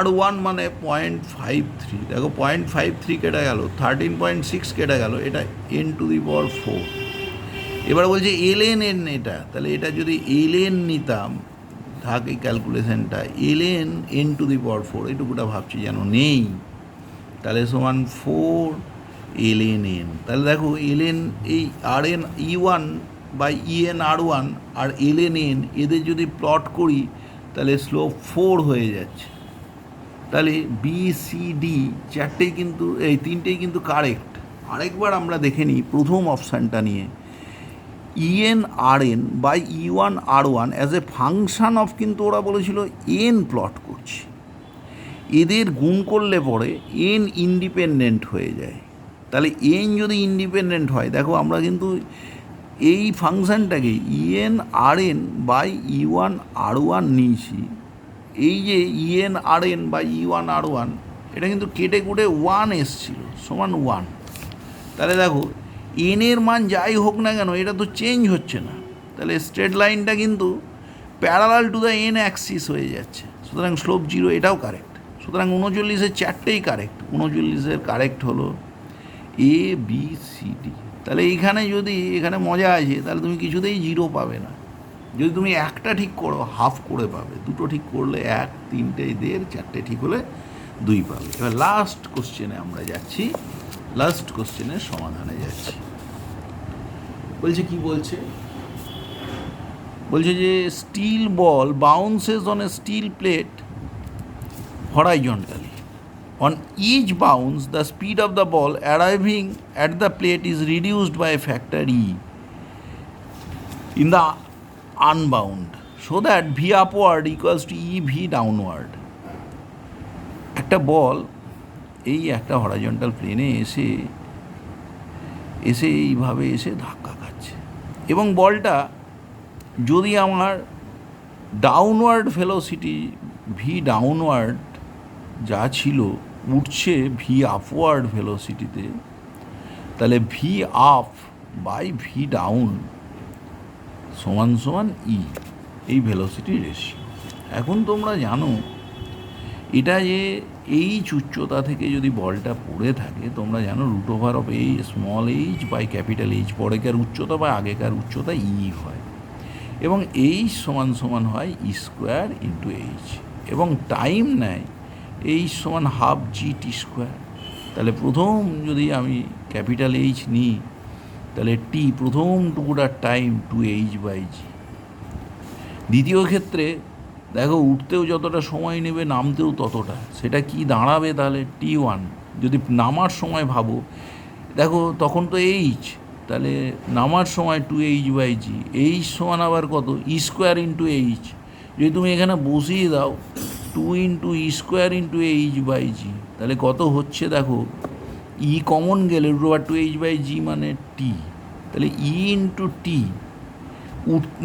R1 মানে 0.53। দেখো 0.53 কেটে গেল, 13.6 কেটে গেল, এটা n⁴। এবার বলছে ln n, এটা তাহলে এটা যদি ln নিতাম থাক এই ক্যালকুলেশনটা, ln n⁴ এটুকুটা ভাবছি যেন নেই, তাহলে সমান 4 ln n। তাহলে দেখো ln এই rn e1 by en r1 আর ln n এদের যদি প্লট করি তাহলে স্লোপ 4 হয়ে যাচ্ছে। তাহলে বি সি ডি চারটেই কিন্তু, এই তিনটেই কিন্তু কারেক্ট। আরেকবার আমরা দেখে নিই প্রথম অপশানটা নিয়ে, EN R N by E one R one as a function of, কিন্তু ওরা বলেছিল এন প্লট করছি, এদের গুণ করলে পরে এন ইন্ডিপেন্ডেন্ট হয়ে যায়। তাহলে এন যদি ইন্ডিপেন্ডেন্ট হয়, দেখো আমরা কিন্তু এই ফাংশানটাকে E N R N by E one R one নিয়েছি, এই যে E N R N by E one R one এটা কিন্তু কেটে কুটে 1 এসছিল সমান 1। তাহলে দেখো এনের মান যাই হোক না কেন এটা তো চেঞ্জ হচ্ছে না, তাহলে স্ট্রেট লাইনটা কিন্তু parallel to the N Axis হয়ে যাচ্ছে, সুতরাং স্লোপ 0, এটাও কারেক্ট। সুতরাং 39-এর চারটেই কারেক্ট। 39-এর কারেক্ট হলো এ বি সি ডি। তাহলে এইখানে যদি, এখানে মজা আছে, তাহলে তুমি কিছুতেই 0 পাবে না। যদি তুমি একটা ঠিক করো হাফ করে পাবে, দুটো ঠিক করলে 1, তিনটে 1.5, চারটে ঠিক হলে 2 পাবে। এবার লাস্ট কোশ্চেনে আমরা যাচ্ছি, লাস্ট কোশ্চেনের সমাধানে যাচ্ছি। বলছে কি বলছে, বলছে যে steel ball bounces on a steel plate horizontally, on each bounce the speed of the ball arriving at the plate is reduced by a factor e in the unbound, so that v upward equals to e v downward। একটা বল এই একটা horizontal প্লেনে এসে এইভাবে এসে ধাক্কা খাচ্ছে, এবং বলটা যদি আমার ডাউনওয়ার্ড ভেলোসিটি ভি ডাউনওয়ার্ড যা ছিল উঠছে ভি আপওয়ার্ড ভেলোসিটিতে, তাহলে v up by v down সমান সমান ই, এই ভেলোসিটি রেশিও। এখন তোমরা জানো এটা যে এই উচ্চতা থেকে যদি বলটা পড়ে থাকে, তোমরা জানো √অফ এই small H by capital H, পরেকার উচ্চতা বা আগেকার উচ্চতা ই হয়, এবং এইচ সমান সমান হয় ই² ইন্টু এইচ, এবং টাইম নেয় এইচ সমান হাফ জি টি স্কোয়ার। তাহলে প্রথম যদি আমি ক্যাপিটাল এইচ নিই, তাহলে টি প্রথম টুকুটার টাইম 2h বাই জি। দ্বিতীয় ক্ষেত্রে দেখো উঠতেও যতটা সময় নেবে নামতেও ততটা, সেটা কি দাঁড়াবে তাহলে t1। যদি নামার সময় ভাবো, দেখো তখন তো এইচ, তাহলে নামার সময় 2h বাই জি, এইচ সমান আবার কত ই² ইন্টু এইচ। যদি তুমি এখানে বসিয়ে দাও 2 ইন্টু ই² ইন্টু এইচ বাই জি, তাহলে কত হচ্ছে দেখো, ই কমন গেলে √2h বাই জি মানে টি, তাহলে ই ইন্টু টি,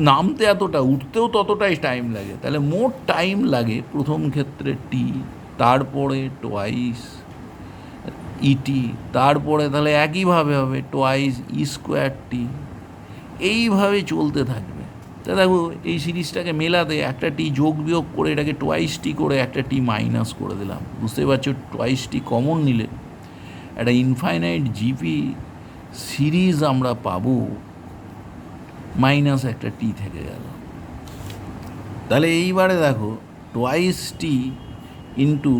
নামতে এতটা, উঠতেও ততটাই টাইম লাগে, তাহলে মোট টাইম লাগে প্রথম ক্ষেত্রে টি, তারপরে টোয়াইস ইটি, তারপরে তাহলে একইভাবে হবে টোয়াইস ই² টি, এইভাবে চলতে থাকবে। তা দেখো এই সিরিজটাকে মেলাতে একটা টি যোগ বিয়োগ করে এটাকে টোয়াইস টি করে একটা টি মাইনাস করে দিলাম, বুঝতে পারছো, টোয়াইস টি কমন নিলে একটা ইনফাইনাইট জিপি সিরিজ আমরা পাবো, মাইনাস একটা টি থেকে গেল। তাহলে এইবারে দেখো twice t into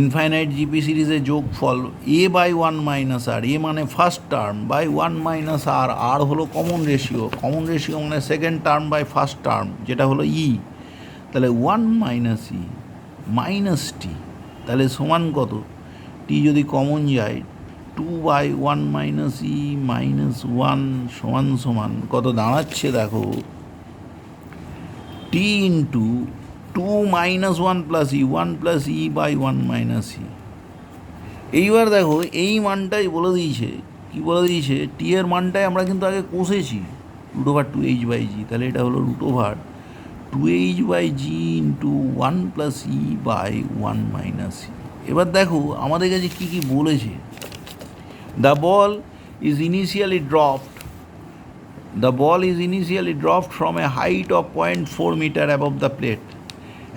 infinite GP সিরিজের যোগফল a by 1 minus r, a মানে first term by 1 minus r, r হলো কমন রেশিও, কমন রেশিও মানে second term by first term যেটা হলো ই, তাহলে 1 মাইনাস ই মাইনাস টি, তাহলে সমান কত, টি যদি কমন যায় 2 বাই 1 মাইনাস ই মাইনাস 1 সমান সমান কত দাঁড়াচ্ছে দেখো, T into 2 minus 1 plus E, 1 plus E by 1 minus E. এইবার দেখো এই মানটাই বলে দিয়েছে, কি বলে দিয়েছে, টি এর মানটাই আমরা কিন্তু আগে কষেছি √2h বাই জি, তাহলে এটা হলো √2h by G into 1 plus E by 1 minus E. এবার দেখো আমাদের কাছে কী কী বলেছে, The ball is initially dropped from a height of 0.4 meter above the plate,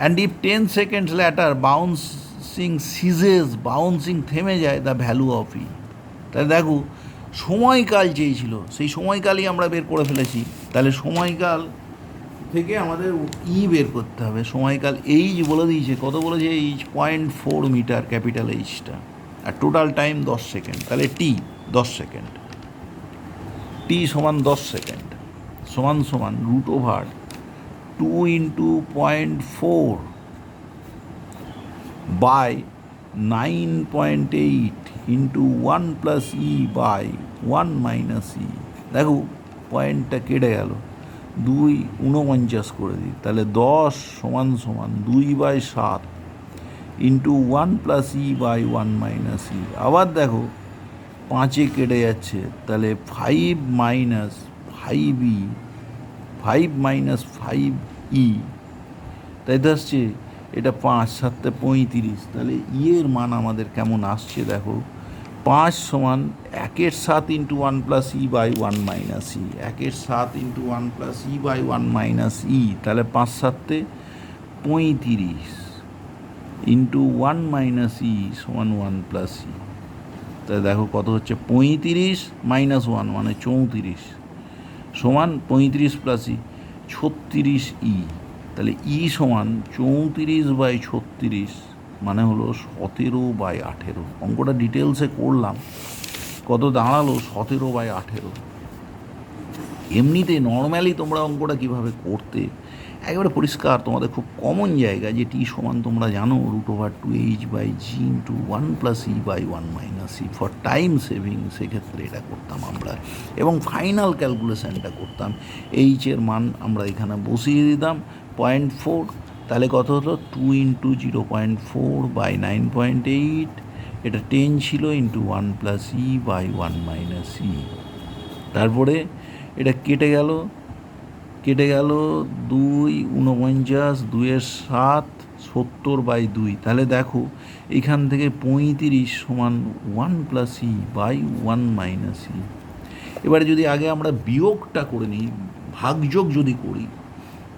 and if 10 seconds later bouncing ceases, bouncing থেমে যায়, the value of e। তাহলে দেখো সময়কাল চেয়েছিল, সেই সময়কালই আমরা বের করে ফেলেছি। তাহলে সময়কাল থেকে আমাদের ই বের করতে হবে। সময়কাল এইচ বলে দিয়েছে, কত বলেছে? এইচ 0.4 মিটার, ক্যাপিটাল এইচটা। আর টোটাল টাইম 10 সেকেন্ড। তাহলে টি 10 সেকেন্ড, টি সমান 10 সেকেন্ড সমান সমান √2 into 0.4 by 9.8 into 1 plus E by 1 minus E. দেখো পয়েন্টটা কেটে গেল, 2 49 করে দিই, তাহলে 10 সমান সমান 2/7 into 1 plus E by 1 minus E. আবার দেখো 5-এ কেটে যাচ্ছে, তাহলে 5 মাইনাস 5ই, 5 মাইনাস 5ই, তাই তো আসছে। এটা 5 7 35, তাহলে ইয়ের মান আমাদের কেমন আসছে দেখো, 5 সমান 1/7 into 1 plus E by 1 minus E, 1/7 into 1 plus E by 1 minus E, তাহলে 5 7 35 ইন্টু 1 মাইনাস ই সমান 1 প্লাস ই। তাহলে দেখো কত হচ্ছে, 35 মাইনাস 1 মানে 34 সমান 35 প্লাস ই 36 ই। তাহলে ই সমান 34/36 মানে হলো 17/18। অঙ্কটা ডিটেলসে করলাম, কত দাঁড়ালো 17/18। এমনিতে নর্মালি তোমরা অঙ্কটা কীভাবে করতে একেবারে পরিষ্কার, তোমাদের খুব কমন জায়গা যে টি সমান তোমরা জানো √2h/g into 1 plus E by 1 minus e. For time saving সেক্ষেত্রে এটা করতাম আমরা, এবং ফাইনাল ক্যালকুলেশানটা করতাম। এইচের মান আমরা এখানে বসিয়ে দিতাম 0.4, তাহলে কত হলো 2 ইন্টু 0.4 বাই 9.8, এটা 10 ছিল, into 1 plus E by 1 minus E. তারপরে এটা কেটে গেল 2 49, 2/7 70/2। তাহলে দেখো এখান থেকে 35 সমান 1 প্লাস ই বাই 1 মাইনাস ই। এবারে যদি আগে আমরা বিয়োগটা করে নিই, ভাগযোগ যদি করি,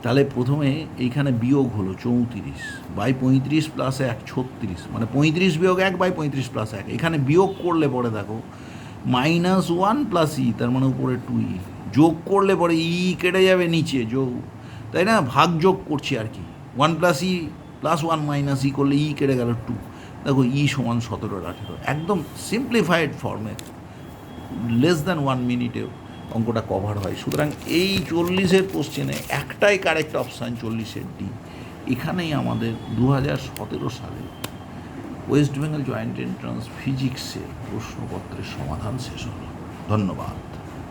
তাহলে প্রথমে এইখানে বিয়োগ হলো 34/35 প্লাস 1 36, মানে 35 বিয়োগ 1/35 প্লাস 1। এখানে বিয়োগ করলে পরে দেখো -1 প্লাস ই, তার মানে উপরে 2ই, যোগ করলে পরে ই কেটে যাবে নিচে, যোগ, তাই না? ভাগ যোগ করছি আর কি, 1 প্লাস ই প্লাস 1 মাইনাস ই করলে ই কেটে গেল 2। দেখো ই সমান 17/18, একদম সিম্পলিফাইড ফর্মে লেস দ্যান 1 মিনিটে অঙ্কটা কভার হয়। সুতরাং এই 40-এর কোশ্চেনে একটাই কারেক্ট অপশান, 40-এর ডি। এখানেই আমাদের 2017 সালে ওয়েস্ট বেঙ্গল জয়েন্ট এন্ট্রান্স ফিজিক্সের প্রশ্নপত্রের সমাধান শেষ হলো। ধন্যবাদ।